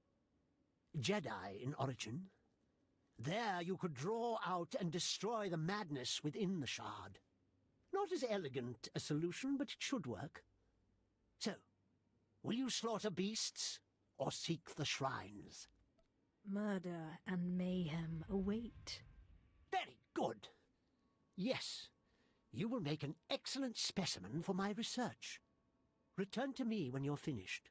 Jedi in origin. There you could draw out and destroy the madness within the shard. Not as elegant a solution, but it should work. So, will you slaughter beasts or seek the shrines? Murder and mayhem await. Very good. Yes, you will make an excellent specimen for my research. Return to me when you're finished.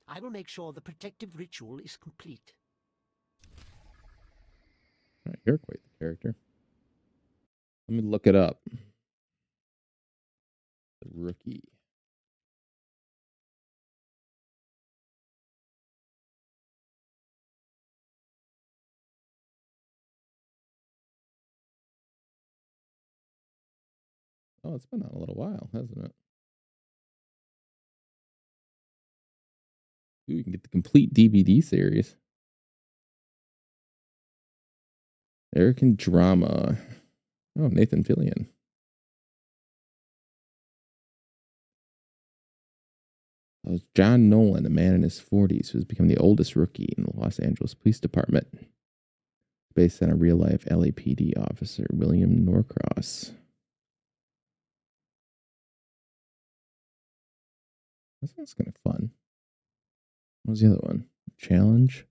I will make sure the protective ritual is complete. All right, you're quite the character. Let me look it up. The rookie. Oh, it's been on a little while, hasn't it? Ooh, you can get the complete DVD series. American drama. Oh, Nathan Fillion. John Nolan, a man in his 40s who has become the oldest rookie in the Los Angeles Police Department. Based on a real life LAPD officer, William Norcross. That sounds kind of fun. What was the other one? Challenge?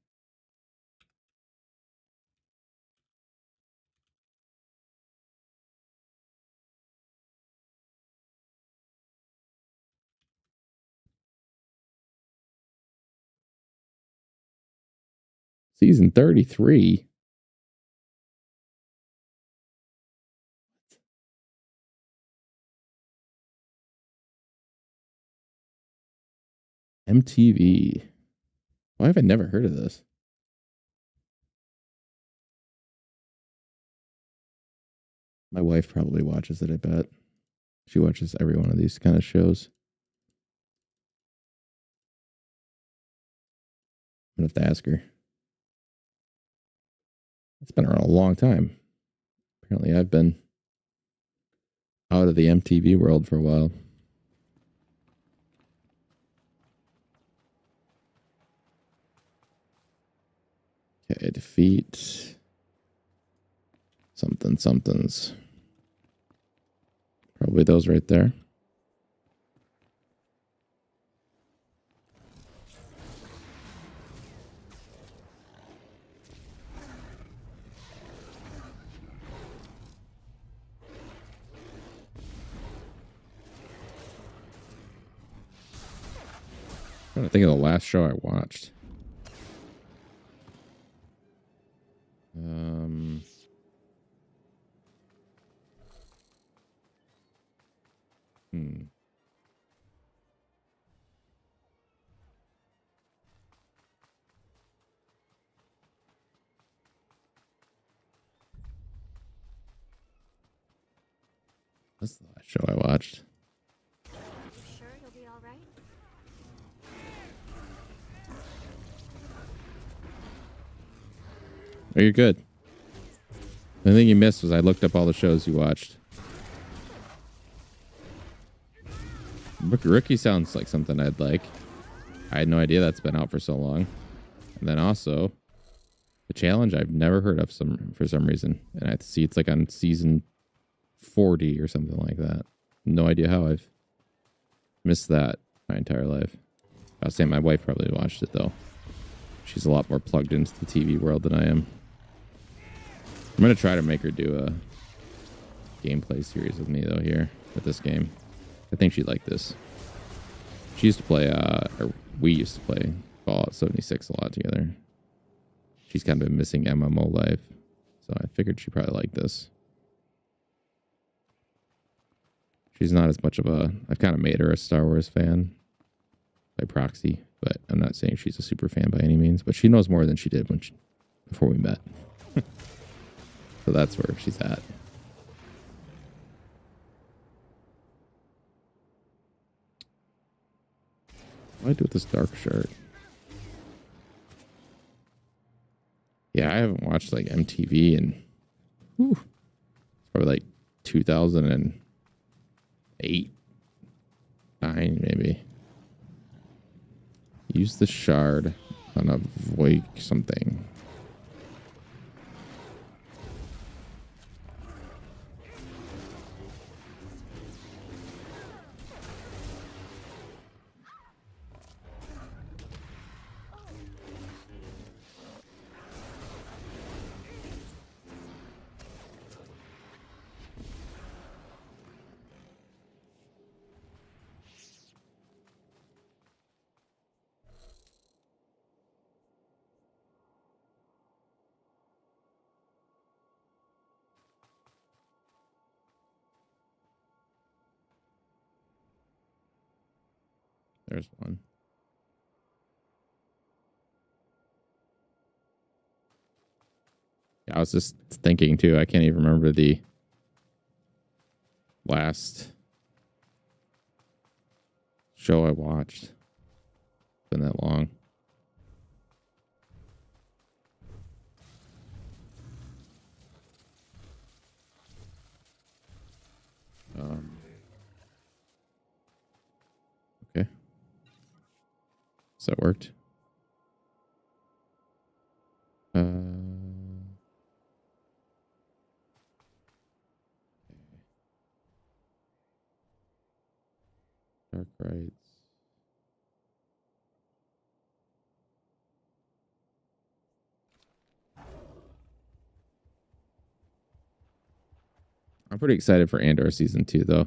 Season 33. MTV. Why have I never heard of this? My wife probably watches it, I bet. She watches every one of these kind of shows. I'm going to have to ask her. It's been around a long time. Apparently, I've been out of the MTV world for a while. Okay, defeat somethings. Probably those right there. I'm trying to think of the last show I watched. That's the last show I watched. You sure you'll be all right? Oh, you're good. The thing you missed was I looked up all the shows you watched. Rookie sounds like something I'd like. I had no idea that's been out for so long. And then also, the challenge I've never heard of for some reason. And I see it's like on season 40 or something like that. No idea how I've missed that my entire life. I was saying my wife probably watched it though. She's a lot more plugged into the TV world than I am. I'm going to try to make her do a gameplay series with me though here with this game. I think she'd like this. She used to play, or we used to play Fallout 76 a lot together. She's kind of been missing MMO life. So I figured she'd probably like this. She's not as much of a... I've kind of made her a Star Wars fan by proxy, but I'm not saying she's a super fan by any means. But she knows more than she did before we met. So that's where she's at. What do I do with this dark shirt? Yeah, I haven't watched like MTV in probably like 2008, 9 maybe. Use the shard on a Voik something. There's one. Yeah, I was just thinking too. I can't even remember the last show I watched. It's been that long. Okay. So that worked. I'm pretty excited for Andor season 2 though.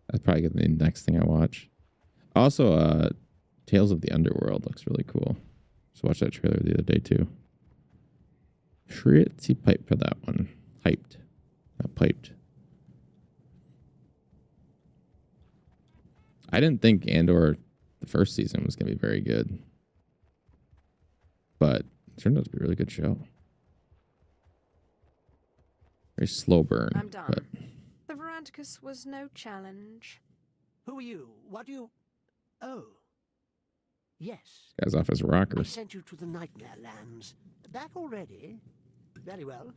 That's probably gonna be the next thing I watch. Also, Tales of the Underworld looks really cool. Just watched that trailer the other day too. Pretty pipe for that one. Hyped. Not piped. I didn't think Andor, the first season, was going to be very good. But it turned out to be a really good show. Very slow burn. I'm done. But The Veranticus was no challenge. Who are you? What do you... Oh. Yes. guy's off his I rockers. sent you to the Nightmare Lands. Back already? Very well.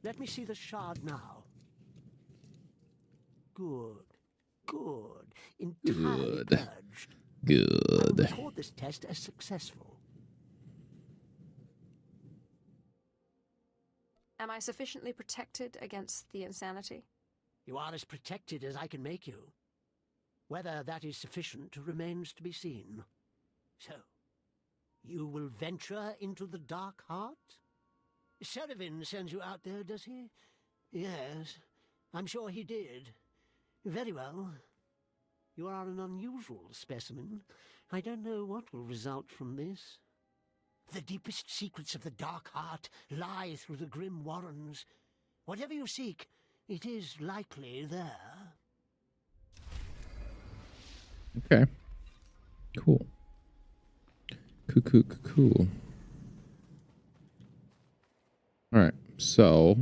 Let me see the shard now. Good. Good. Entirely Good. purged. I will Good. record this test as successful. Am I sufficiently protected against the insanity? You are as protected as I can make you. Whether that is sufficient remains to be seen. So, you will venture into the Dark Heart? Serevin sends you out there, does he? Yes, I'm sure he did. Very well. You are an unusual specimen. I don't know what will result from this. The deepest secrets of the Dark Heart lie through the grim warrens. Whatever you seek, it is likely there. Okay. Cool. Cool. All right. So,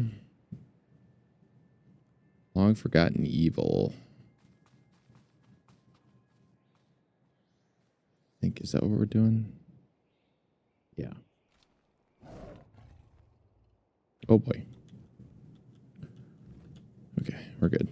long forgotten evil. I think, is that what we're doing? Yeah. Oh boy. Okay, we're good.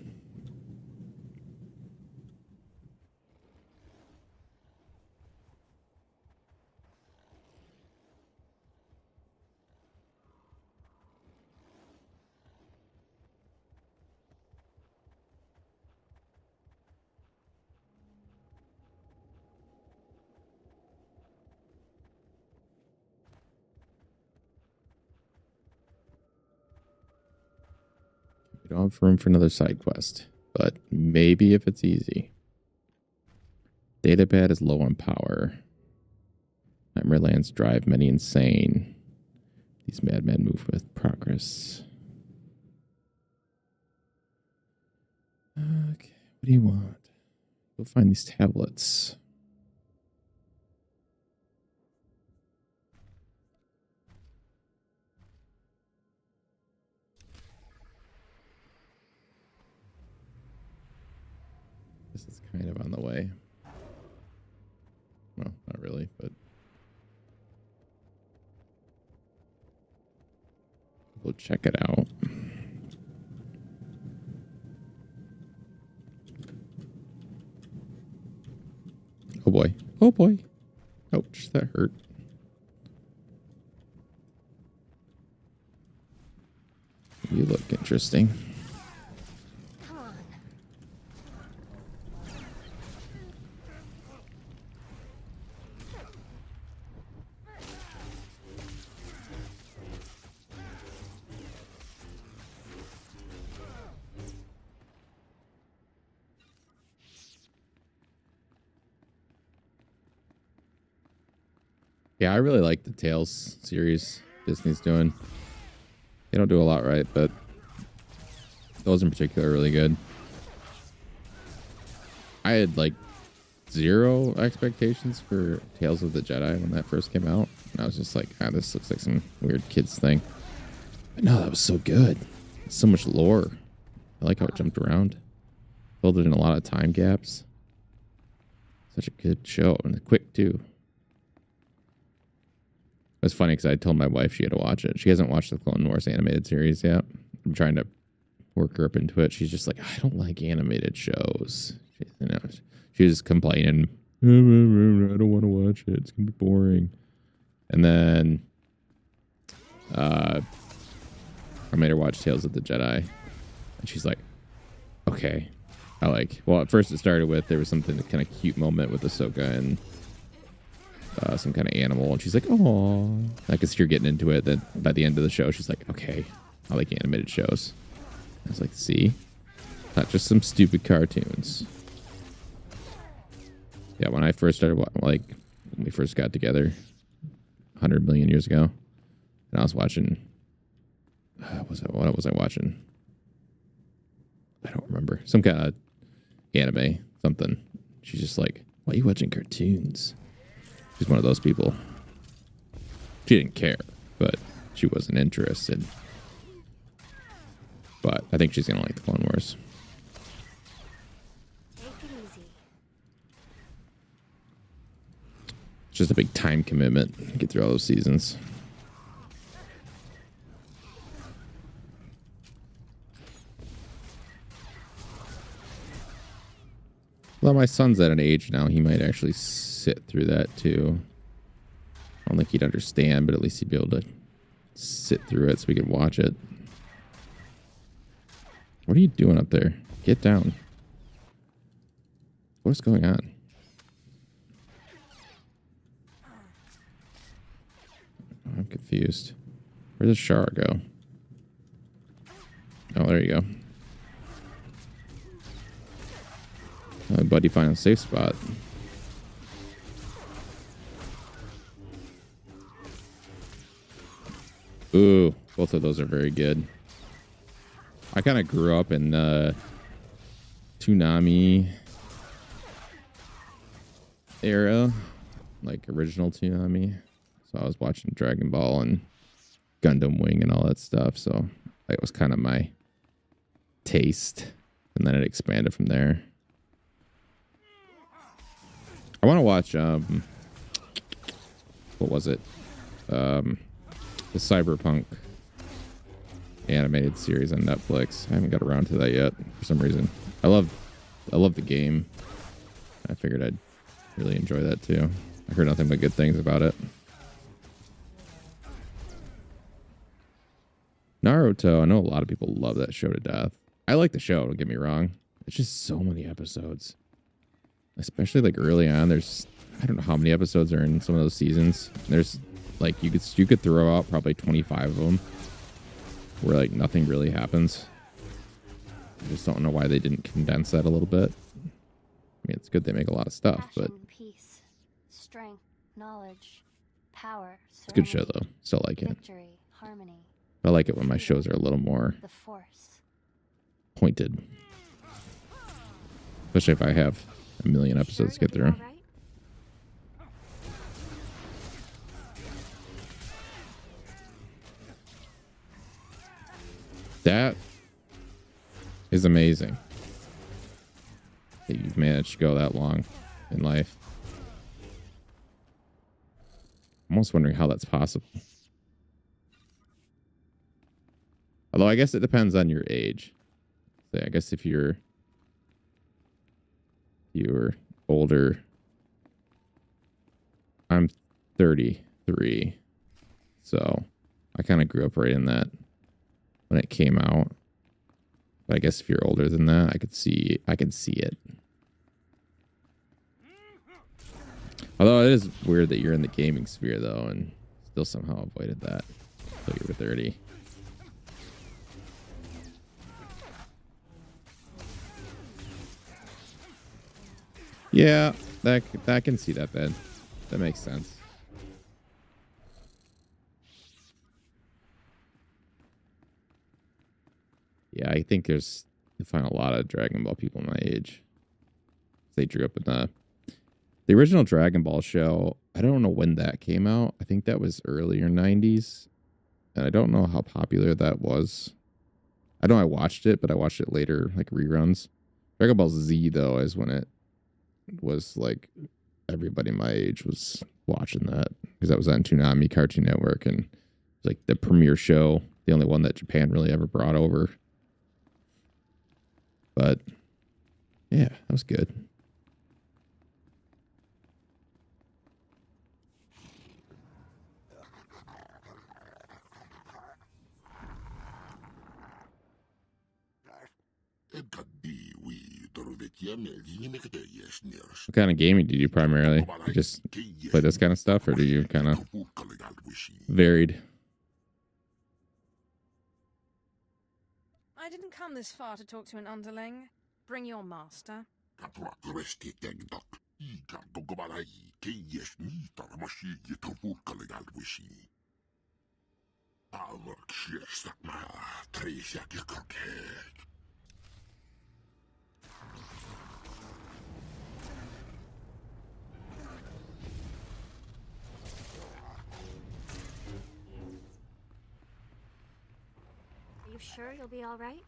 We don't have room for another side quest, but maybe if it's easy. Datapad is low on power. Nightmare Lands drive many insane. These madmen move with progress. Okay, what do you want? Go find these tablets. This is kind of on the way. Well, not really, but we'll check it out. Oh boy. Oh boy. Ouch, that hurt. You look interesting. Come on. Yeah, I really like the Tales series Disney's doing. They don't do a lot right, but those in particular are really good. I had like 0 expectations for Tales of the Jedi when that first came out. And I was just like, this looks like some weird kids thing. But no, that was so good. So much lore. I like how it jumped around. Filled it in a lot of time gaps. Such a good show, and quick too. It was funny because I told my wife she had to watch it. She hasn't watched the Clone Wars animated series yet. I'm trying to work her up into it. She's just like, I don't like animated shows. She was complaining, I don't want to watch it. It's going to be boring. And then I made her watch Tales of the Jedi. And she's like, okay. Well, at first it started with, there was something kind of cute moment with Ahsoka and some kind of animal, and she's like, "Oh," I could see her getting into it. Then by the end of the show, she's like, "Okay, I like animated shows." was like, see? Not just some stupid cartoons. Yeah, when I first started, like, when we first got together 100 million years ago, and I was watching, what was I watching? I don't remember. Some kind of anime, something. She's just like, why are you watching cartoons? She's one of those people. She didn't care, but she wasn't interested. But I think she's going to like the Clone Wars. Take it easy. It's just a big time commitment to get through all those seasons. Well, my son's at an age now, he might actually sit through that too. I don't think he'd understand, but at least he'd be able to sit through it so we could watch it. What are you doing up there? Get down. What's going on? I'm confused. Where does Shar go? Oh, there you go. Buddy, find a safe spot. Ooh, both of those are very good. I kind of grew up in Toonami era, like original Toonami. So I was watching Dragon Ball and Gundam Wing and all that stuff. So that was kind of my taste. And then it expanded from there. I want to watch, what was it? The Cyberpunk animated series on Netflix. I haven't got around to that yet for some reason. I love the game. I figured I'd really enjoy that too. I heard nothing but good things about it. Naruto, I know a lot of people love that show to death. I like the show, don't get me wrong. It's just so many episodes. Especially like early on, there's, I don't know how many episodes are in some of those seasons. There's like, you could throw out probably 25 of them where like nothing really happens. I just don't know why they didn't condense that a little bit. I mean, it's good they make a lot of stuff, but peace, strength, knowledge, power, it's a good show though. Still like it. Victory, harmony. I like it when my shows are a little more the force. Pointed. Especially if I have a million episodes to get through. That is amazing that you've managed to go that long in life. I'm almost wondering how that's possible. Although I guess it depends on your age. So I guess if you're older, I'm 33, so I kind of grew up right in that when it came out. But I guess if you're older than that, I could see it. Although it is weird that you're in the gaming sphere though, and still somehow avoided that until you were 30. Yeah, that can see that bed. That makes sense. Yeah, I think you find a lot of Dragon Ball people my age. They grew up in the original Dragon Ball show. I don't know when that came out. I think that was earlier 90s. And I don't know how popular that was. I know I watched it, but I watched it later, like reruns. Dragon Ball Z, though, is when it was like everybody my age was watching that, because that was on Toonami Cartoon Network, and it was like the premiere show, the only one that Japan really ever brought over. But yeah, that was good. What kind of gaming do you do primarily? You just play this kind of stuff, or do you kind of varied? I didn't come come this far to talk to an underling. Bring your master. Are you sure you'll be all right?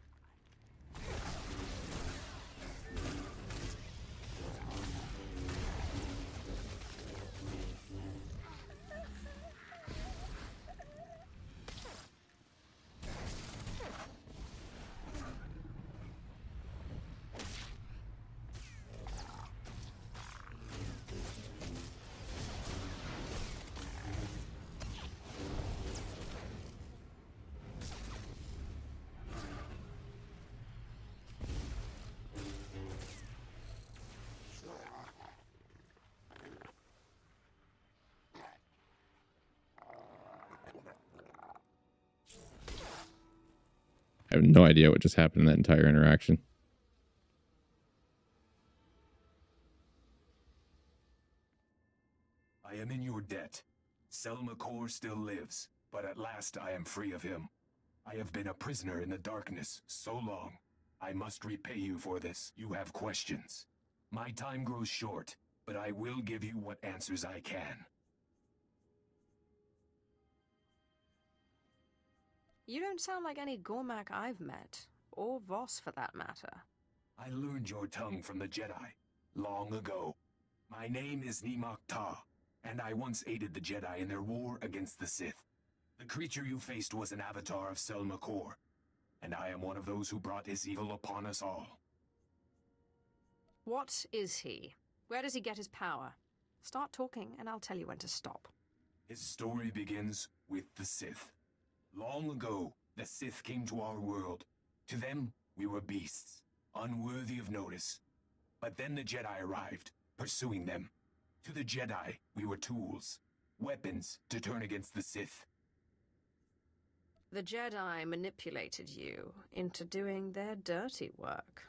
I have no idea what just happened in that entire interaction. I am in your debt. Selmakor still lives, but at last I am free of him. I have been a prisoner in the darkness so long. I must repay you for this. You have questions. My time grows short, but I will give you what answers I can. You don't sound like any Gormak I've met, or Voss for that matter. I learned your tongue from the Jedi, long ago. My name is Nimak Ta, and I once aided the Jedi in their war against the Sith. The creature you faced was an avatar of Selmakor, and I am one of those who brought his evil upon us all. What is he? Where does he get his power? Start talking, and I'll tell you when to stop. His story begins with the Sith. Long ago, the Sith came to our world. To them, we were beasts, unworthy of notice. But then the Jedi arrived, pursuing them. To the Jedi, we were tools, weapons to turn against the Sith. The Jedi manipulated you into doing their dirty work.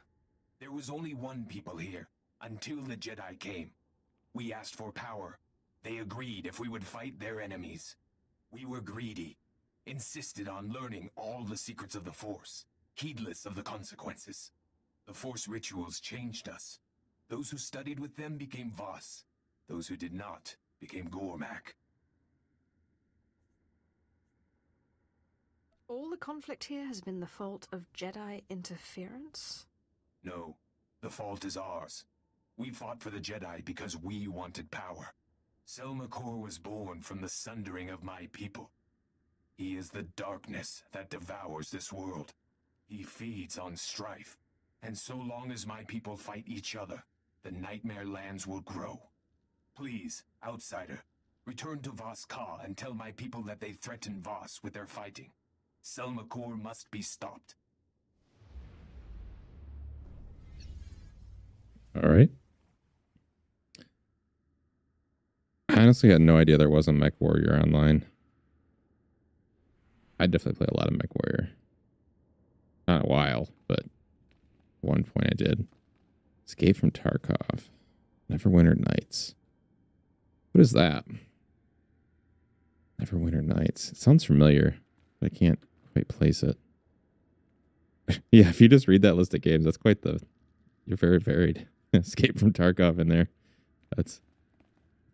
There was only one people here, until the Jedi came. We asked for power. They agreed if we would fight their enemies. We were greedy, insisted on learning all the secrets of the Force, heedless of the consequences. The Force rituals changed us. Those who studied with them became Voss. Those who did not became Gormak. All the conflict here has been the fault of Jedi interference? No, the fault is ours. We fought for the Jedi because we wanted power. Selmakor was born from the sundering of my people. He is the darkness that devours this world. He feeds on strife. And so long as my people fight each other, the Nightmare Lands will grow. Please, outsider, return to Voss Ka and tell my people that they threaten Voss with their fighting. Selmakor must be stopped. All right. I honestly had no idea there was a Mech Warrior online. I definitely play a lot of Mech Warrior. Not a while, but at one point I did. Escape from Tarkov. Neverwinter Nights. What is that? Neverwinter Nights. It sounds familiar, but I can't quite place it. Yeah, if you just read that list of games, that's quite the... You're very varied. Escape from Tarkov in there. That's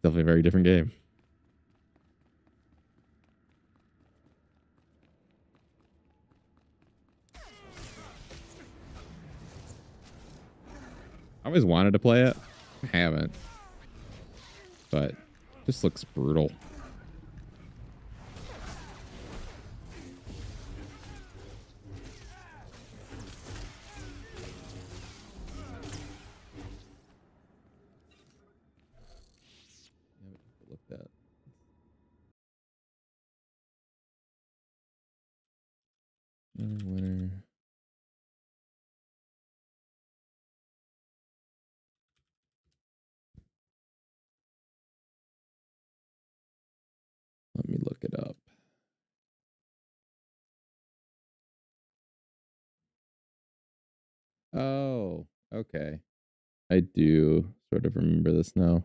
definitely a very different game. I always wanted to play it. I haven't. But it just looks brutal. Look that. Winner. Let me look it up. Oh, okay. I do sort of remember this now.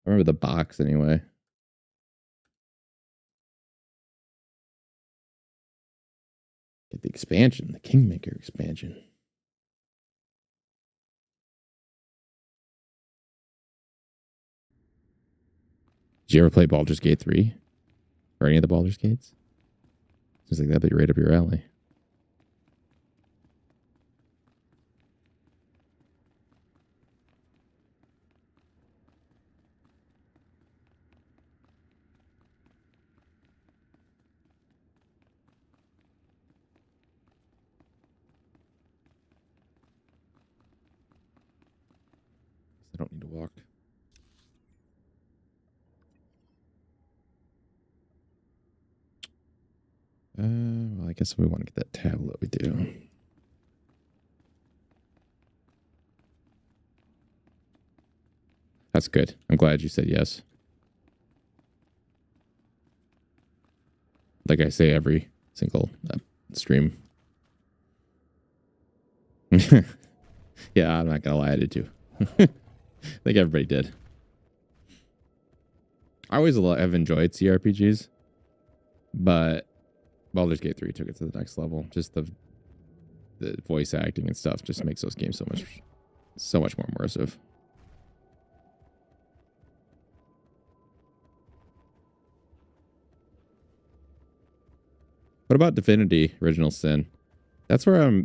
I remember the box anyway. Get the expansion, the Kingmaker expansion. Did you ever play Baldur's Gate 3? Or any of the Baldur's Gates? Seems like that'd be right up your alley. I don't need to walk. Well, I guess we want to get that tablet. We do. That's good. I'm glad you said yes. Like I say every single stream. Yeah, I'm not gonna lie, I did too. I think everybody did. I always have enjoyed CRPGs, but Baldur's Gate 3 took it to the next level. Just the voice acting and stuff just makes those games so much more immersive. What about Divinity Original Sin? That's where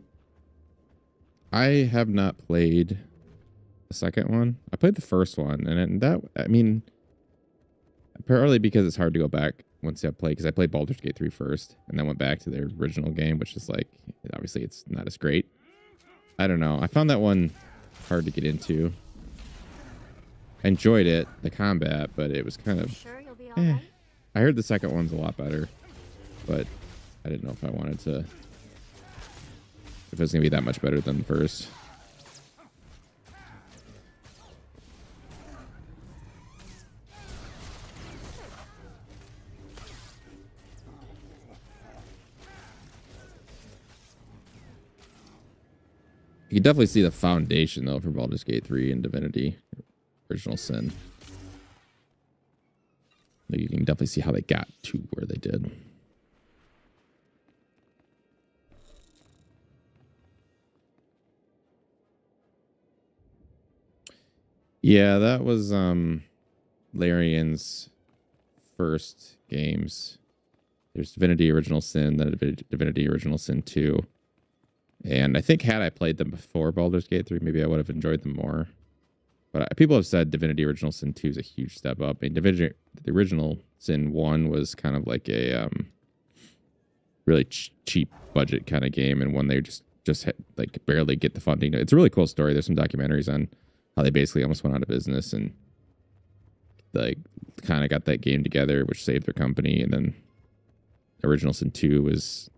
I have not played the second one. I played the first one, and that, I mean, partly because it's hard to go back once I played, because I played Baldur's Gate 3 first, and then went back to their original game, which is like, obviously it's not as great. I don't know. I found that one hard to get into. I enjoyed it, the combat, but it was kind of... Sure you'll be all right? I heard the second one's a lot better, but I didn't know if I wanted to... if it was going to be that much better than the first. You can definitely see the foundation, though, for Baldur's Gate 3 and Divinity Original Sin. Like, you can definitely see how they got to where they did. Yeah, that was Larian's first games. There's Divinity Original Sin, then Divinity Original Sin 2. And I think had I played them before Baldur's Gate 3, maybe I would have enjoyed them more. But people have said Divinity Original Sin 2 is a huge step up. I mean, the Original Sin 1 was kind of like a really cheap budget kind of game, and one they just had, like, barely get the funding. It's a really cool story. There's some documentaries on how they basically almost went out of business and like kind of got that game together, which saved their company. And then Original Sin 2 was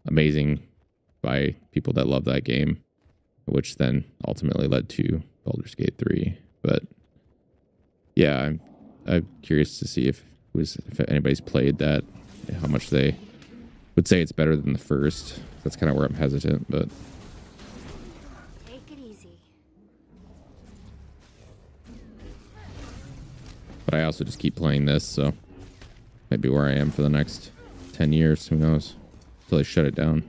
amazing by people that love that game, which then ultimately led to Baldur's Gate 3. But yeah, I'm curious to see if anybody's played that, how much they would say it's better than the first. That's kind of where I'm hesitant, but Take it easy. but I also just keep playing this, so maybe where I am for the next 10 years, who knows, until they shut it down.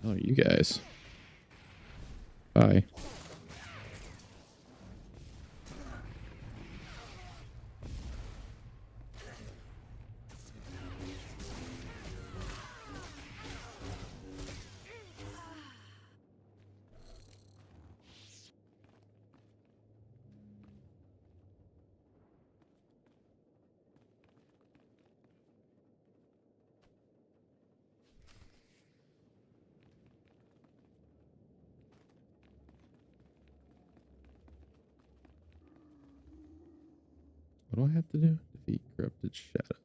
Oh, you guys. Bye. What do I have to do? Defeat Corrupted Shadow.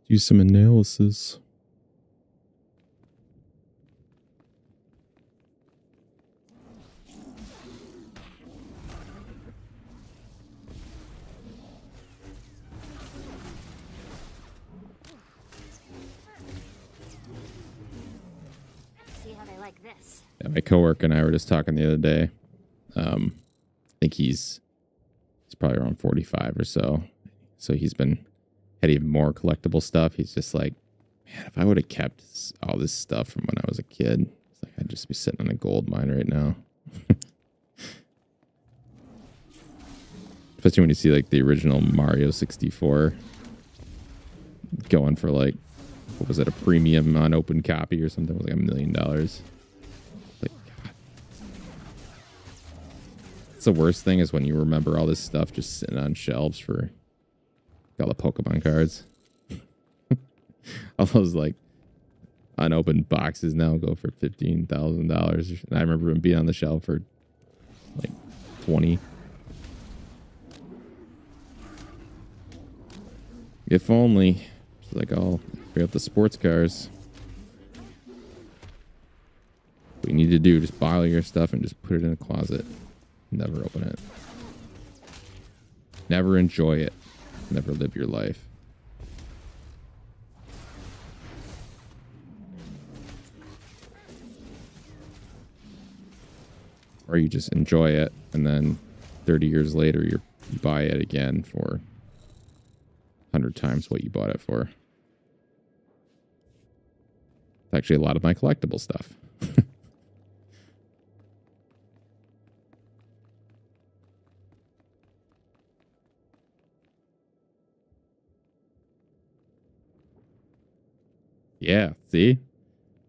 Do some analysis. See how they like this. Yeah, my coworker and I were just talking the other day. I think he's probably around 45 or so. So he's had even more collectible stuff. He's just like, man, if I would have kept all this stuff from when I was a kid, it's like I'd just be sitting on a gold mine right now. Especially when you see like the original Mario 64 going for like, what was it, a premium unopened copy or something? It was like $1 million. Like, God. It's the worst thing is when you remember all this stuff just sitting on shelves for all the Pokemon cards. All those like unopened boxes now go for $15,000. And I remember them being on the shelf for like 20. If only. It's like, oh, we have the sports cars. What you need to do, just buy all your stuff and just put it in a closet. Never open it. Never enjoy it. Never live your life. Or you just enjoy it, and then 30 years later, you buy it again for 100 times what you bought it for. It's actually a lot of my collectible stuff. Yeah, see?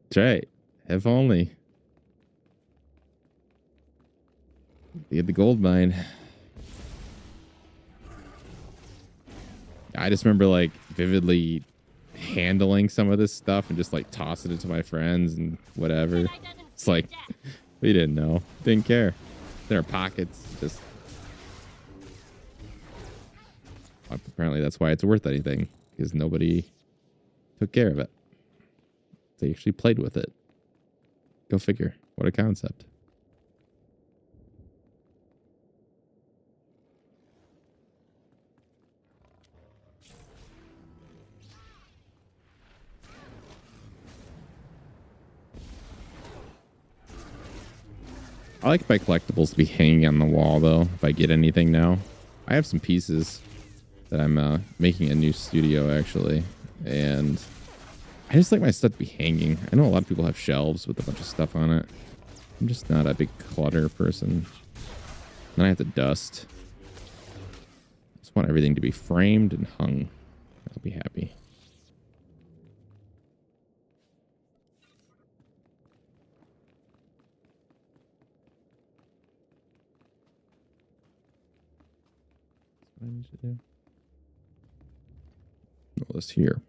That's right. If only. They get the gold mine. I just remember like vividly handling some of this stuff and just like tossing it to my friends and whatever. It's like, we didn't know. Didn't care. In our pockets. Just. Apparently that's why it's worth anything. Because nobody took care of it. They actually played with it. Go figure. What a concept. I like my collectibles to be hanging on the wall, though, if I get anything now. I have some pieces that I'm making a new studio, actually. And I just like my stuff to be hanging. I know a lot of people have shelves with a bunch of stuff on it. I'm just not a big clutter person. Then I have to dust. I just want everything to be framed and hung. I'll be happy. What I need to do? All this here.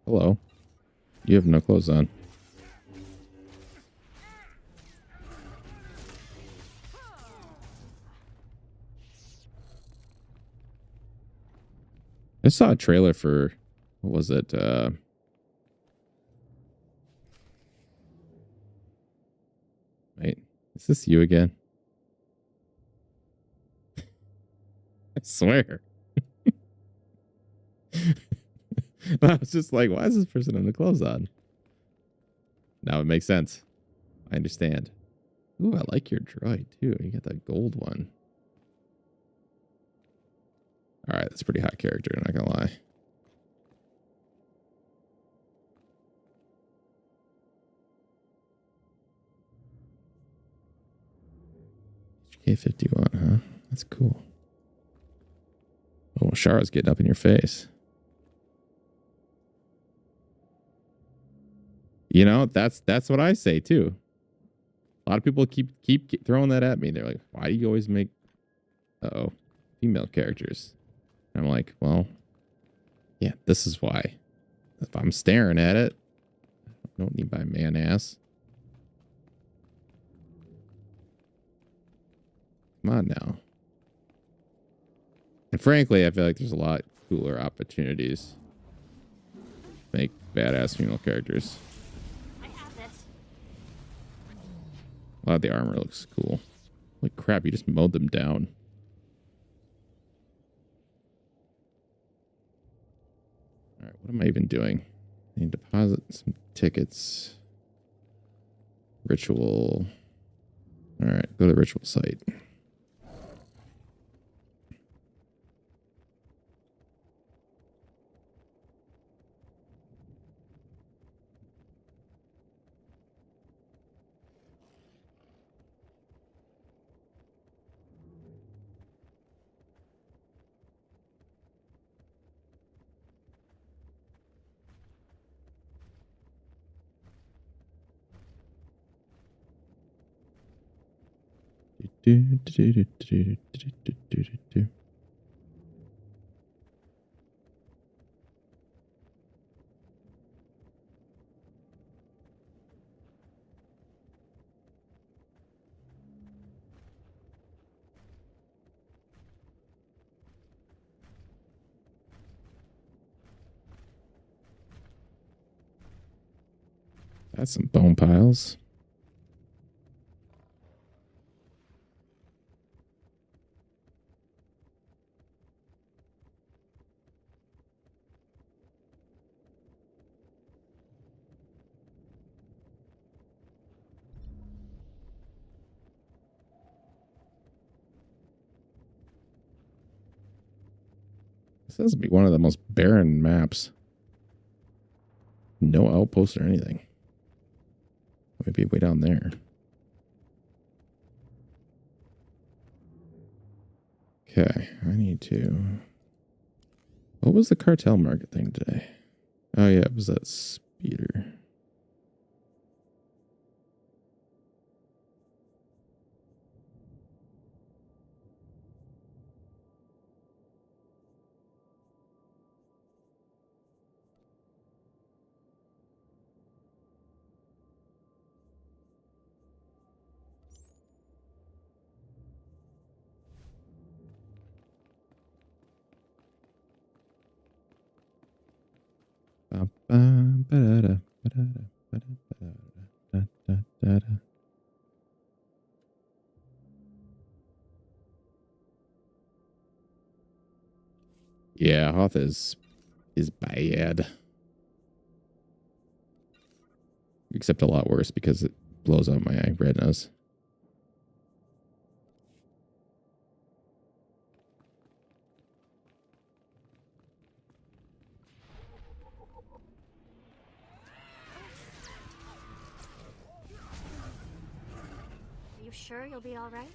Hello. You have no clothes on. I saw a trailer for, what was it? Wait, is this you again? I swear. I was just like, why is this person having the clothes on? Now it makes sense. I understand. Ooh, I like your droid too. You got that gold one. All right, that's a pretty hot character, I'm not gonna lie. K51, huh? That's cool. Oh, Shara's getting up in your face. You know, that's what I say too. A lot of people keep throwing that at me. They're like, "Why do you always make female characters?" And I'm like, "Well, yeah, this is why. If I'm staring at it, I don't need my man ass." Come on now. And frankly, I feel like there's a lot cooler opportunities to make badass female characters. I have this. A lot of the armor looks cool. Holy crap, you just mowed them down. Alright, what am I even doing? I need to deposit some tickets. Ritual. Alright, go to the ritual site. That's some bone piles. This has to be one of the most barren maps. No outposts or anything. Maybe way down there. Okay, I need to... What was the cartel market thing today? Oh yeah, it was that speeder. Yeah, Hoth is bad. Except a lot worse because it blows out my retinas. Are you sure you'll be all right?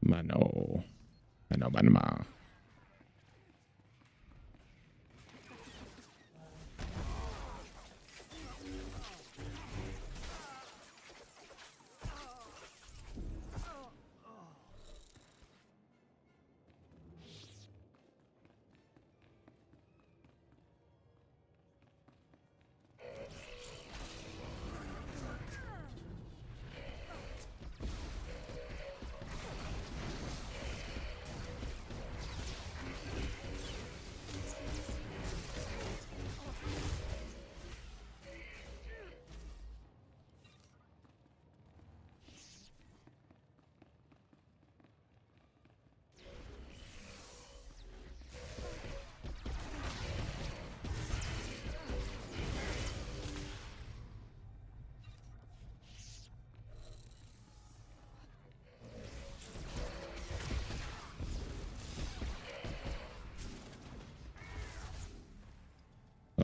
Mano. Manma.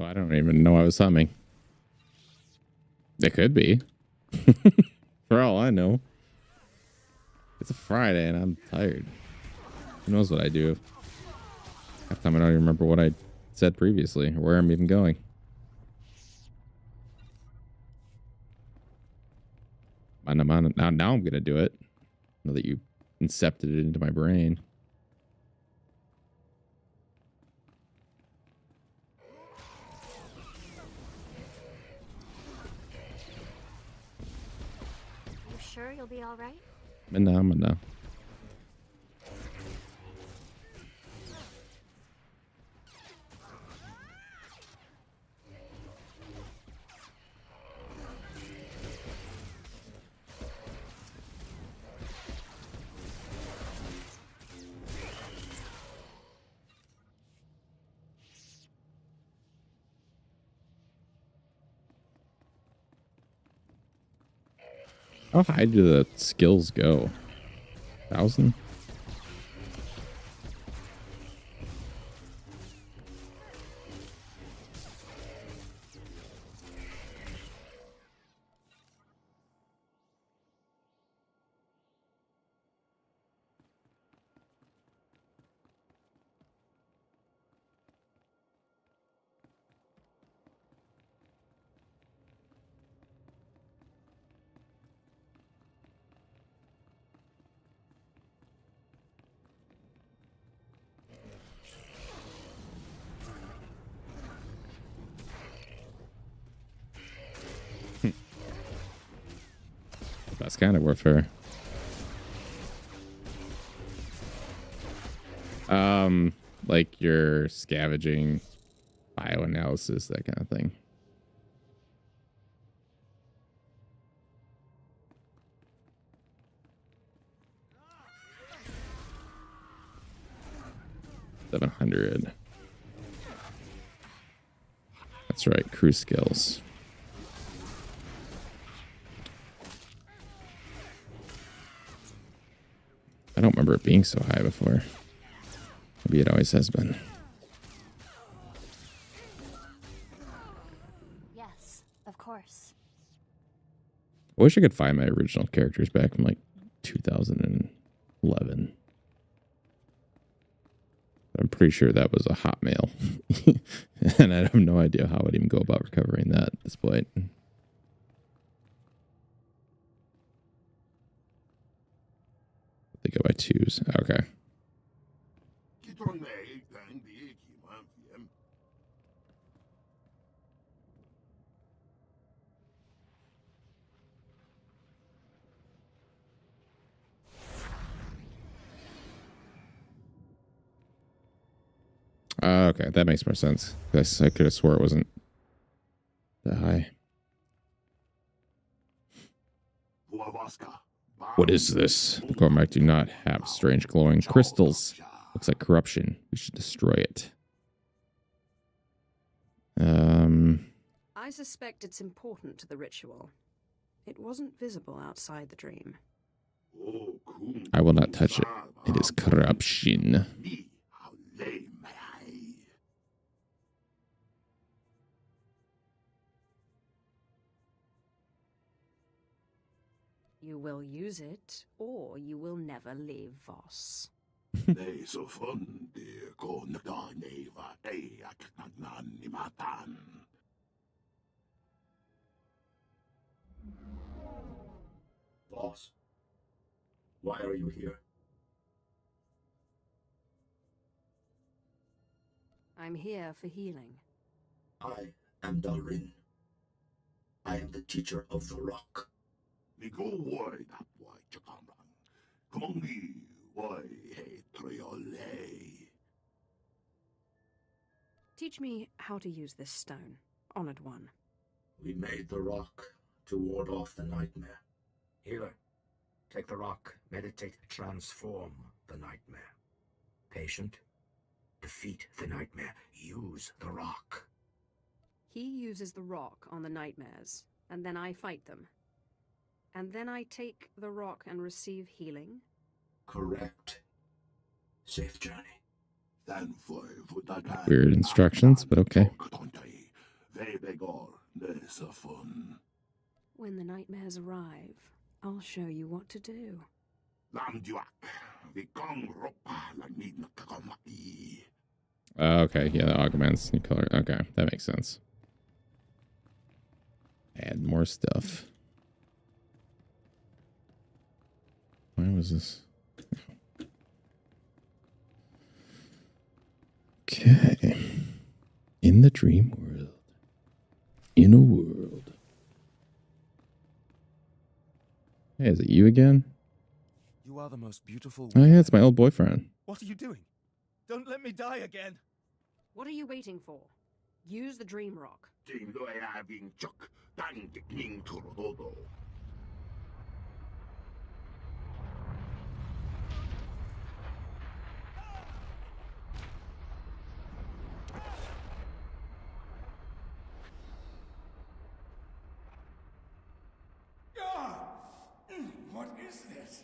I don't even know I was humming. It could be. For all I know. It's a Friday and I'm tired. Who knows what I do? Half the time I don't even remember what I said previously or where I'm even going. Now I'm going to do it. Now that you incepted it into my brain. You sure you'll be all right? No. How high do the skills go? 1,000? That's kind of warfare. Like your scavenging, bioanalysis, that kind of thing. $700. That's right, crew skills. I don't remember it being so high before. Maybe it always has been. Yes, of course. I wish I could find my original characters back from like 2011. I'm pretty sure that was a Hotmail. And I have no idea how I'd even go about recovering that at this point. They go by twos. Okay. Okay, that makes more sense. I could have swore it wasn't that high. What is this? The Cormac do not have strange glowing crystals. Looks like corruption. We should destroy it. I suspect it's important to the ritual. It wasn't visible outside the dream. I will not touch it. It is corruption. You will use it, or you will never leave Voss. Boss, why are you here? I'm here for healing. I am Dalrin. I am the teacher of the rock. Teach me how to use this stone, Honored One. We made the rock to ward off the nightmare. Healer, take the rock, meditate, transform the nightmare. Patient, defeat the nightmare, use the rock. He uses the rock on the nightmares, and then I fight them. And then I take the rock and receive healing? Correct. Safe journey. Weird instructions, but okay. When the nightmares arrive, I'll show you what to do. Okay, yeah, the augments new color. Okay, that makes sense. Add more stuff. Why was this? Okay. In the dream world. In a world. Hey, is it you again? You are the most beautiful. Oh yeah, it's my old boyfriend. What are you doing? Don't let me die again. What are you waiting for? Use the dream rock. What is this?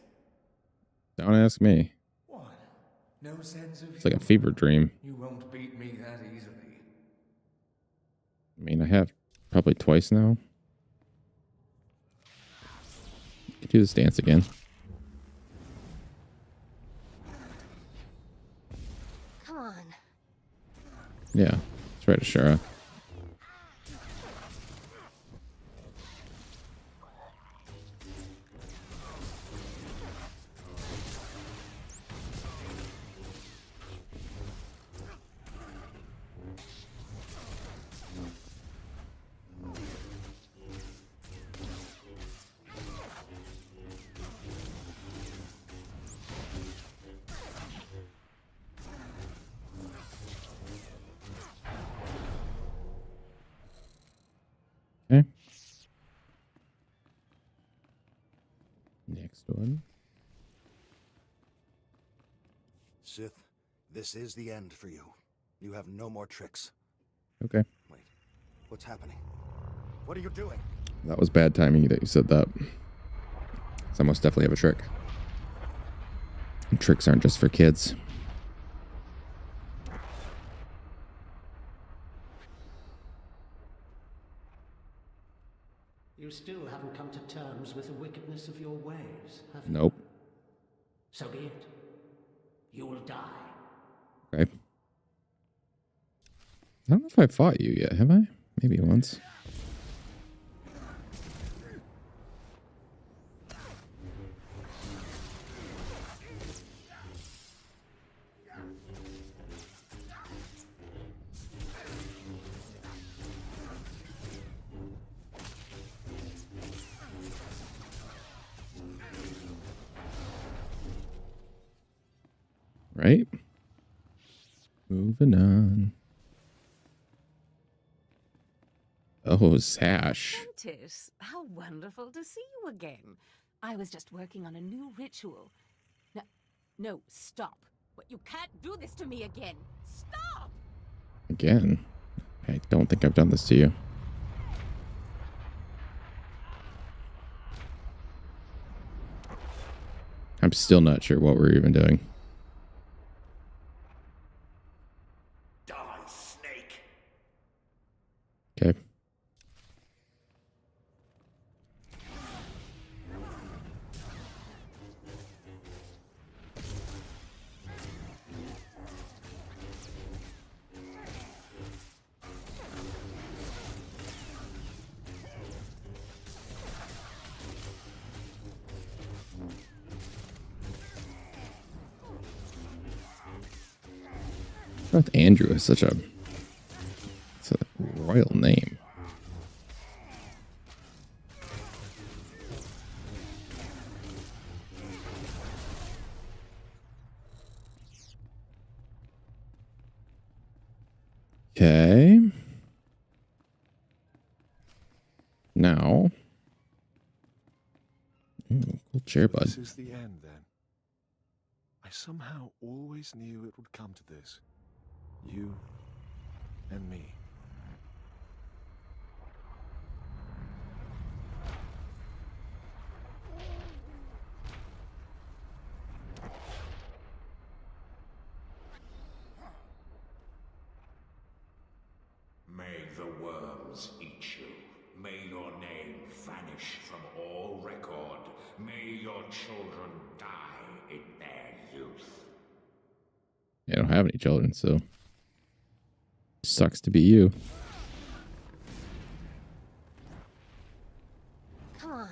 Don't ask me. What? No sense of It's like a fever dream. You won't beat me that easily. I mean, I have probably twice now. Could do this dance again. Come on. Yeah, that's right, Ashara. Okay. Next one. Sith, this is the end for you. You have no more tricks. Okay. Wait, what's happening? What are you doing? That was bad timing that you said that. So I most definitely have a trick. And tricks aren't just for kids. You still haven't come to terms with the wickedness of your ways, have you? Nope. So be it. You will die. Okay. I don't know if I fought you yet, have I? Maybe once. Right? Moving on. Oh, Sash. Countess, how wonderful to see you again. I was just working on a new ritual. No, stop. You can't do this to me again. Stop! Again? I don't think I've done this to you. I'm still not sure what we're even doing. Okay. Darth Andrew is such a royal name. Okay. Now. Ooh, cool chair, bud. This is the end, then. I somehow always knew it would come to this. You and me. May the worms eat you. May your name vanish from all record. May your children die in their youth. I don't have any children, so sucks to be you. Come on.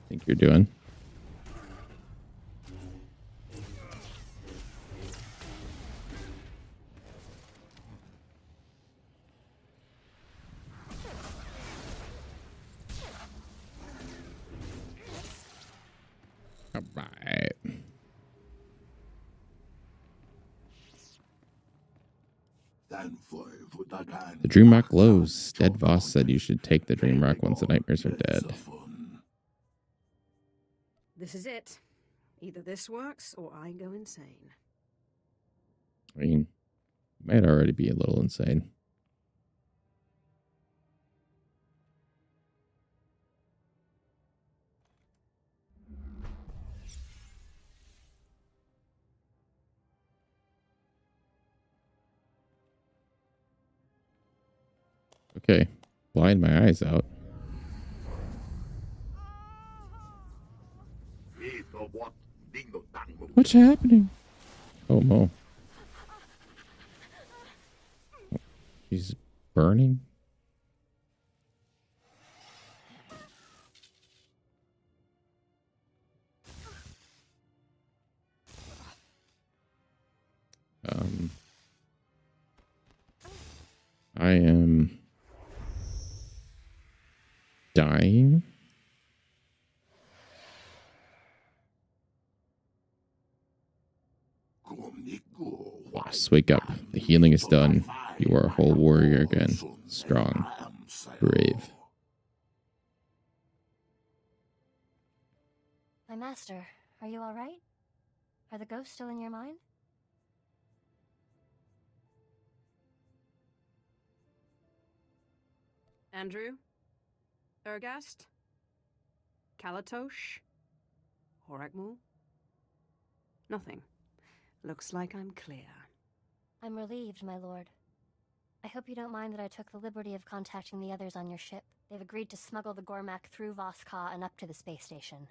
Think you're doing? All right. The dream rock glows. Dead Voss said you should take the dream rock once the nightmares are dead. This is it. Either this works or I go insane. I mean, you might already be a little insane. Okay, blind my eyes out. What's happening? Oh, Mo. He's burning? I am dying. Yes, wake up. The healing is done. You are a whole warrior again. Strong. Brave. My master, are you all right? Are the ghosts still in your mind? Andrew? Ergast? Kalatosh? Horakmul? Nothing. Looks like I'm clear. I'm relieved, my lord. I hope you don't mind that I took the liberty of contacting the others on your ship. They've agreed to smuggle the Gormak through Voska and up to the space station.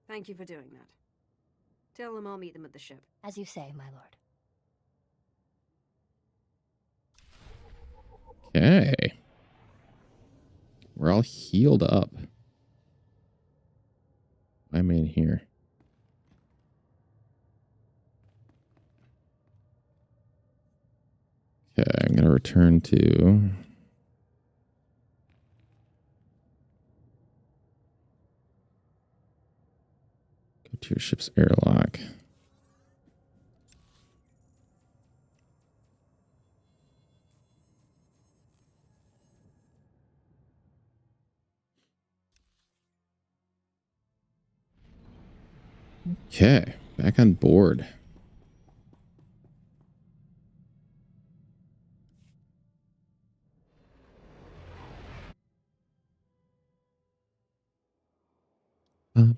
Thank you for doing that. Tell them I'll meet them at the ship. As you say, my lord. Okay. We're all healed up. I'm in here. Okay, I'm going to return to... Go to your ship's airlock. Okay, back on board. No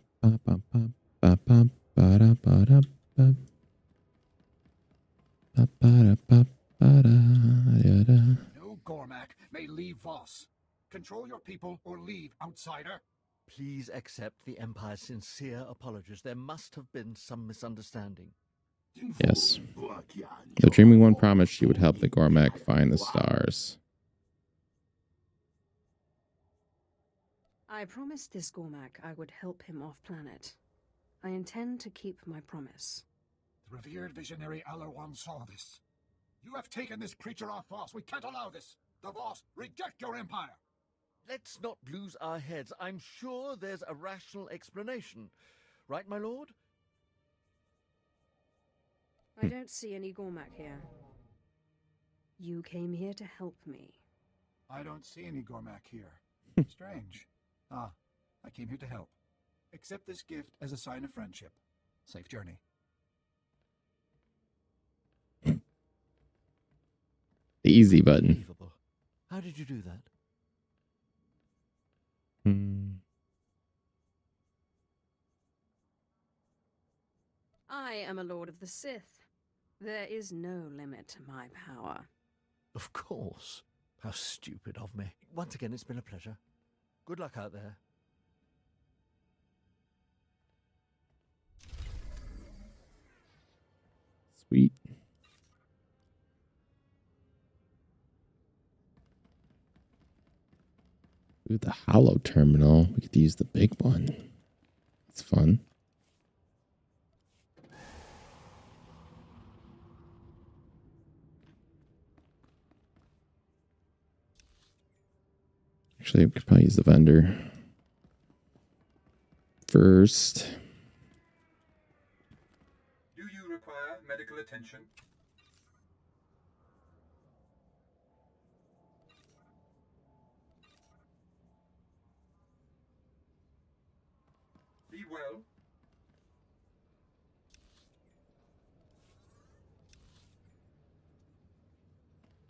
Gormak may leave Voss. Control your people or leave, outsider. Please accept the Empire's sincere apologies. There must have been some misunderstanding. Yes. The Dreaming One promised she would help the Gormak find the stars. I promised this Gormak I would help him off-planet. I intend to keep my promise. The revered visionary Alarwan saw this. You have taken this creature off Voss. We can't allow this. The Voss reject your empire. Let's not lose our heads. I'm sure there's a rational explanation. Right, my lord? I don't see any Gormak here. You came here to help me. I don't see any Gormak here. Strange. Ah, I came here to help. Accept this gift as a sign of friendship. Safe journey. The easy button. Unbelievable. How did you do that? I am a Lord of the Sith. There is no limit to my power. Of course. How stupid of me. Once again, it's been a pleasure. Good luck out there. Sweet. Ooh, the hollow terminal. We could use the big one. It's fun. Actually, we could probably use the vendor first. Do you require medical attention? Be well.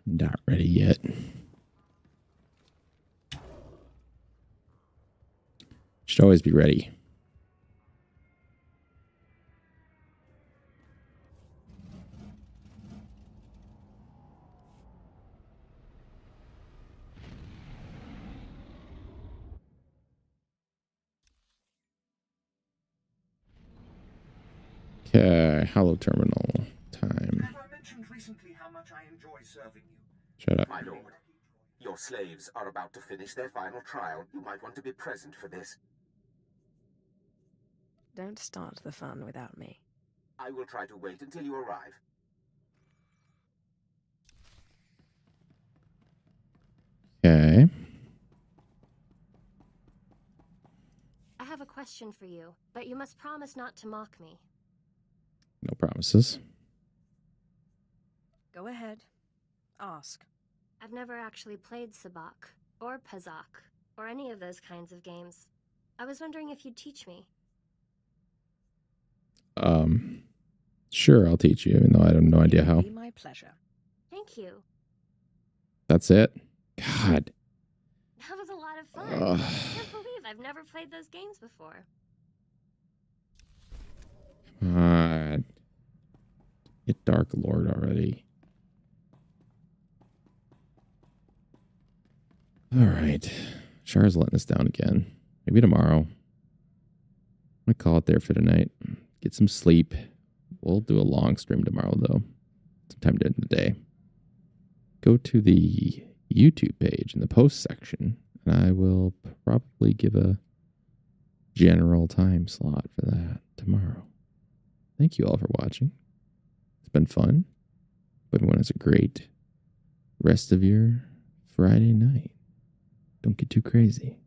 Not ready yet. Should always be ready. Okay, hollow terminal time. Have I mentioned recently how much I enjoy serving you? Shut up. My lord, your slaves are about to finish their final trial. You might want to be present for this. Don't start the fun without me. I will try to wait until you arrive. Okay. I have a question for you, but you must promise not to mock me. No promises. Go ahead. Ask. I've never actually played Sabak, or Pazak, or any of those kinds of games. I was wondering if you'd teach me. Sure, I'll teach you, even though I have no idea how. Be my pleasure. Thank you. That's it? God. That was a lot of fun. I can't believe I've never played those games before. Come on. Get Dark Lord already. Alright. Char's letting us down again. Maybe tomorrow. I call it there for tonight. Get some sleep. We'll do a long stream tomorrow, though. Sometime during the day. Go to the YouTube page in the post section, and I will probably give a general time slot for that tomorrow. Thank you all for watching. It's been fun. Hope everyone has a great rest of your Friday night. Don't get too crazy.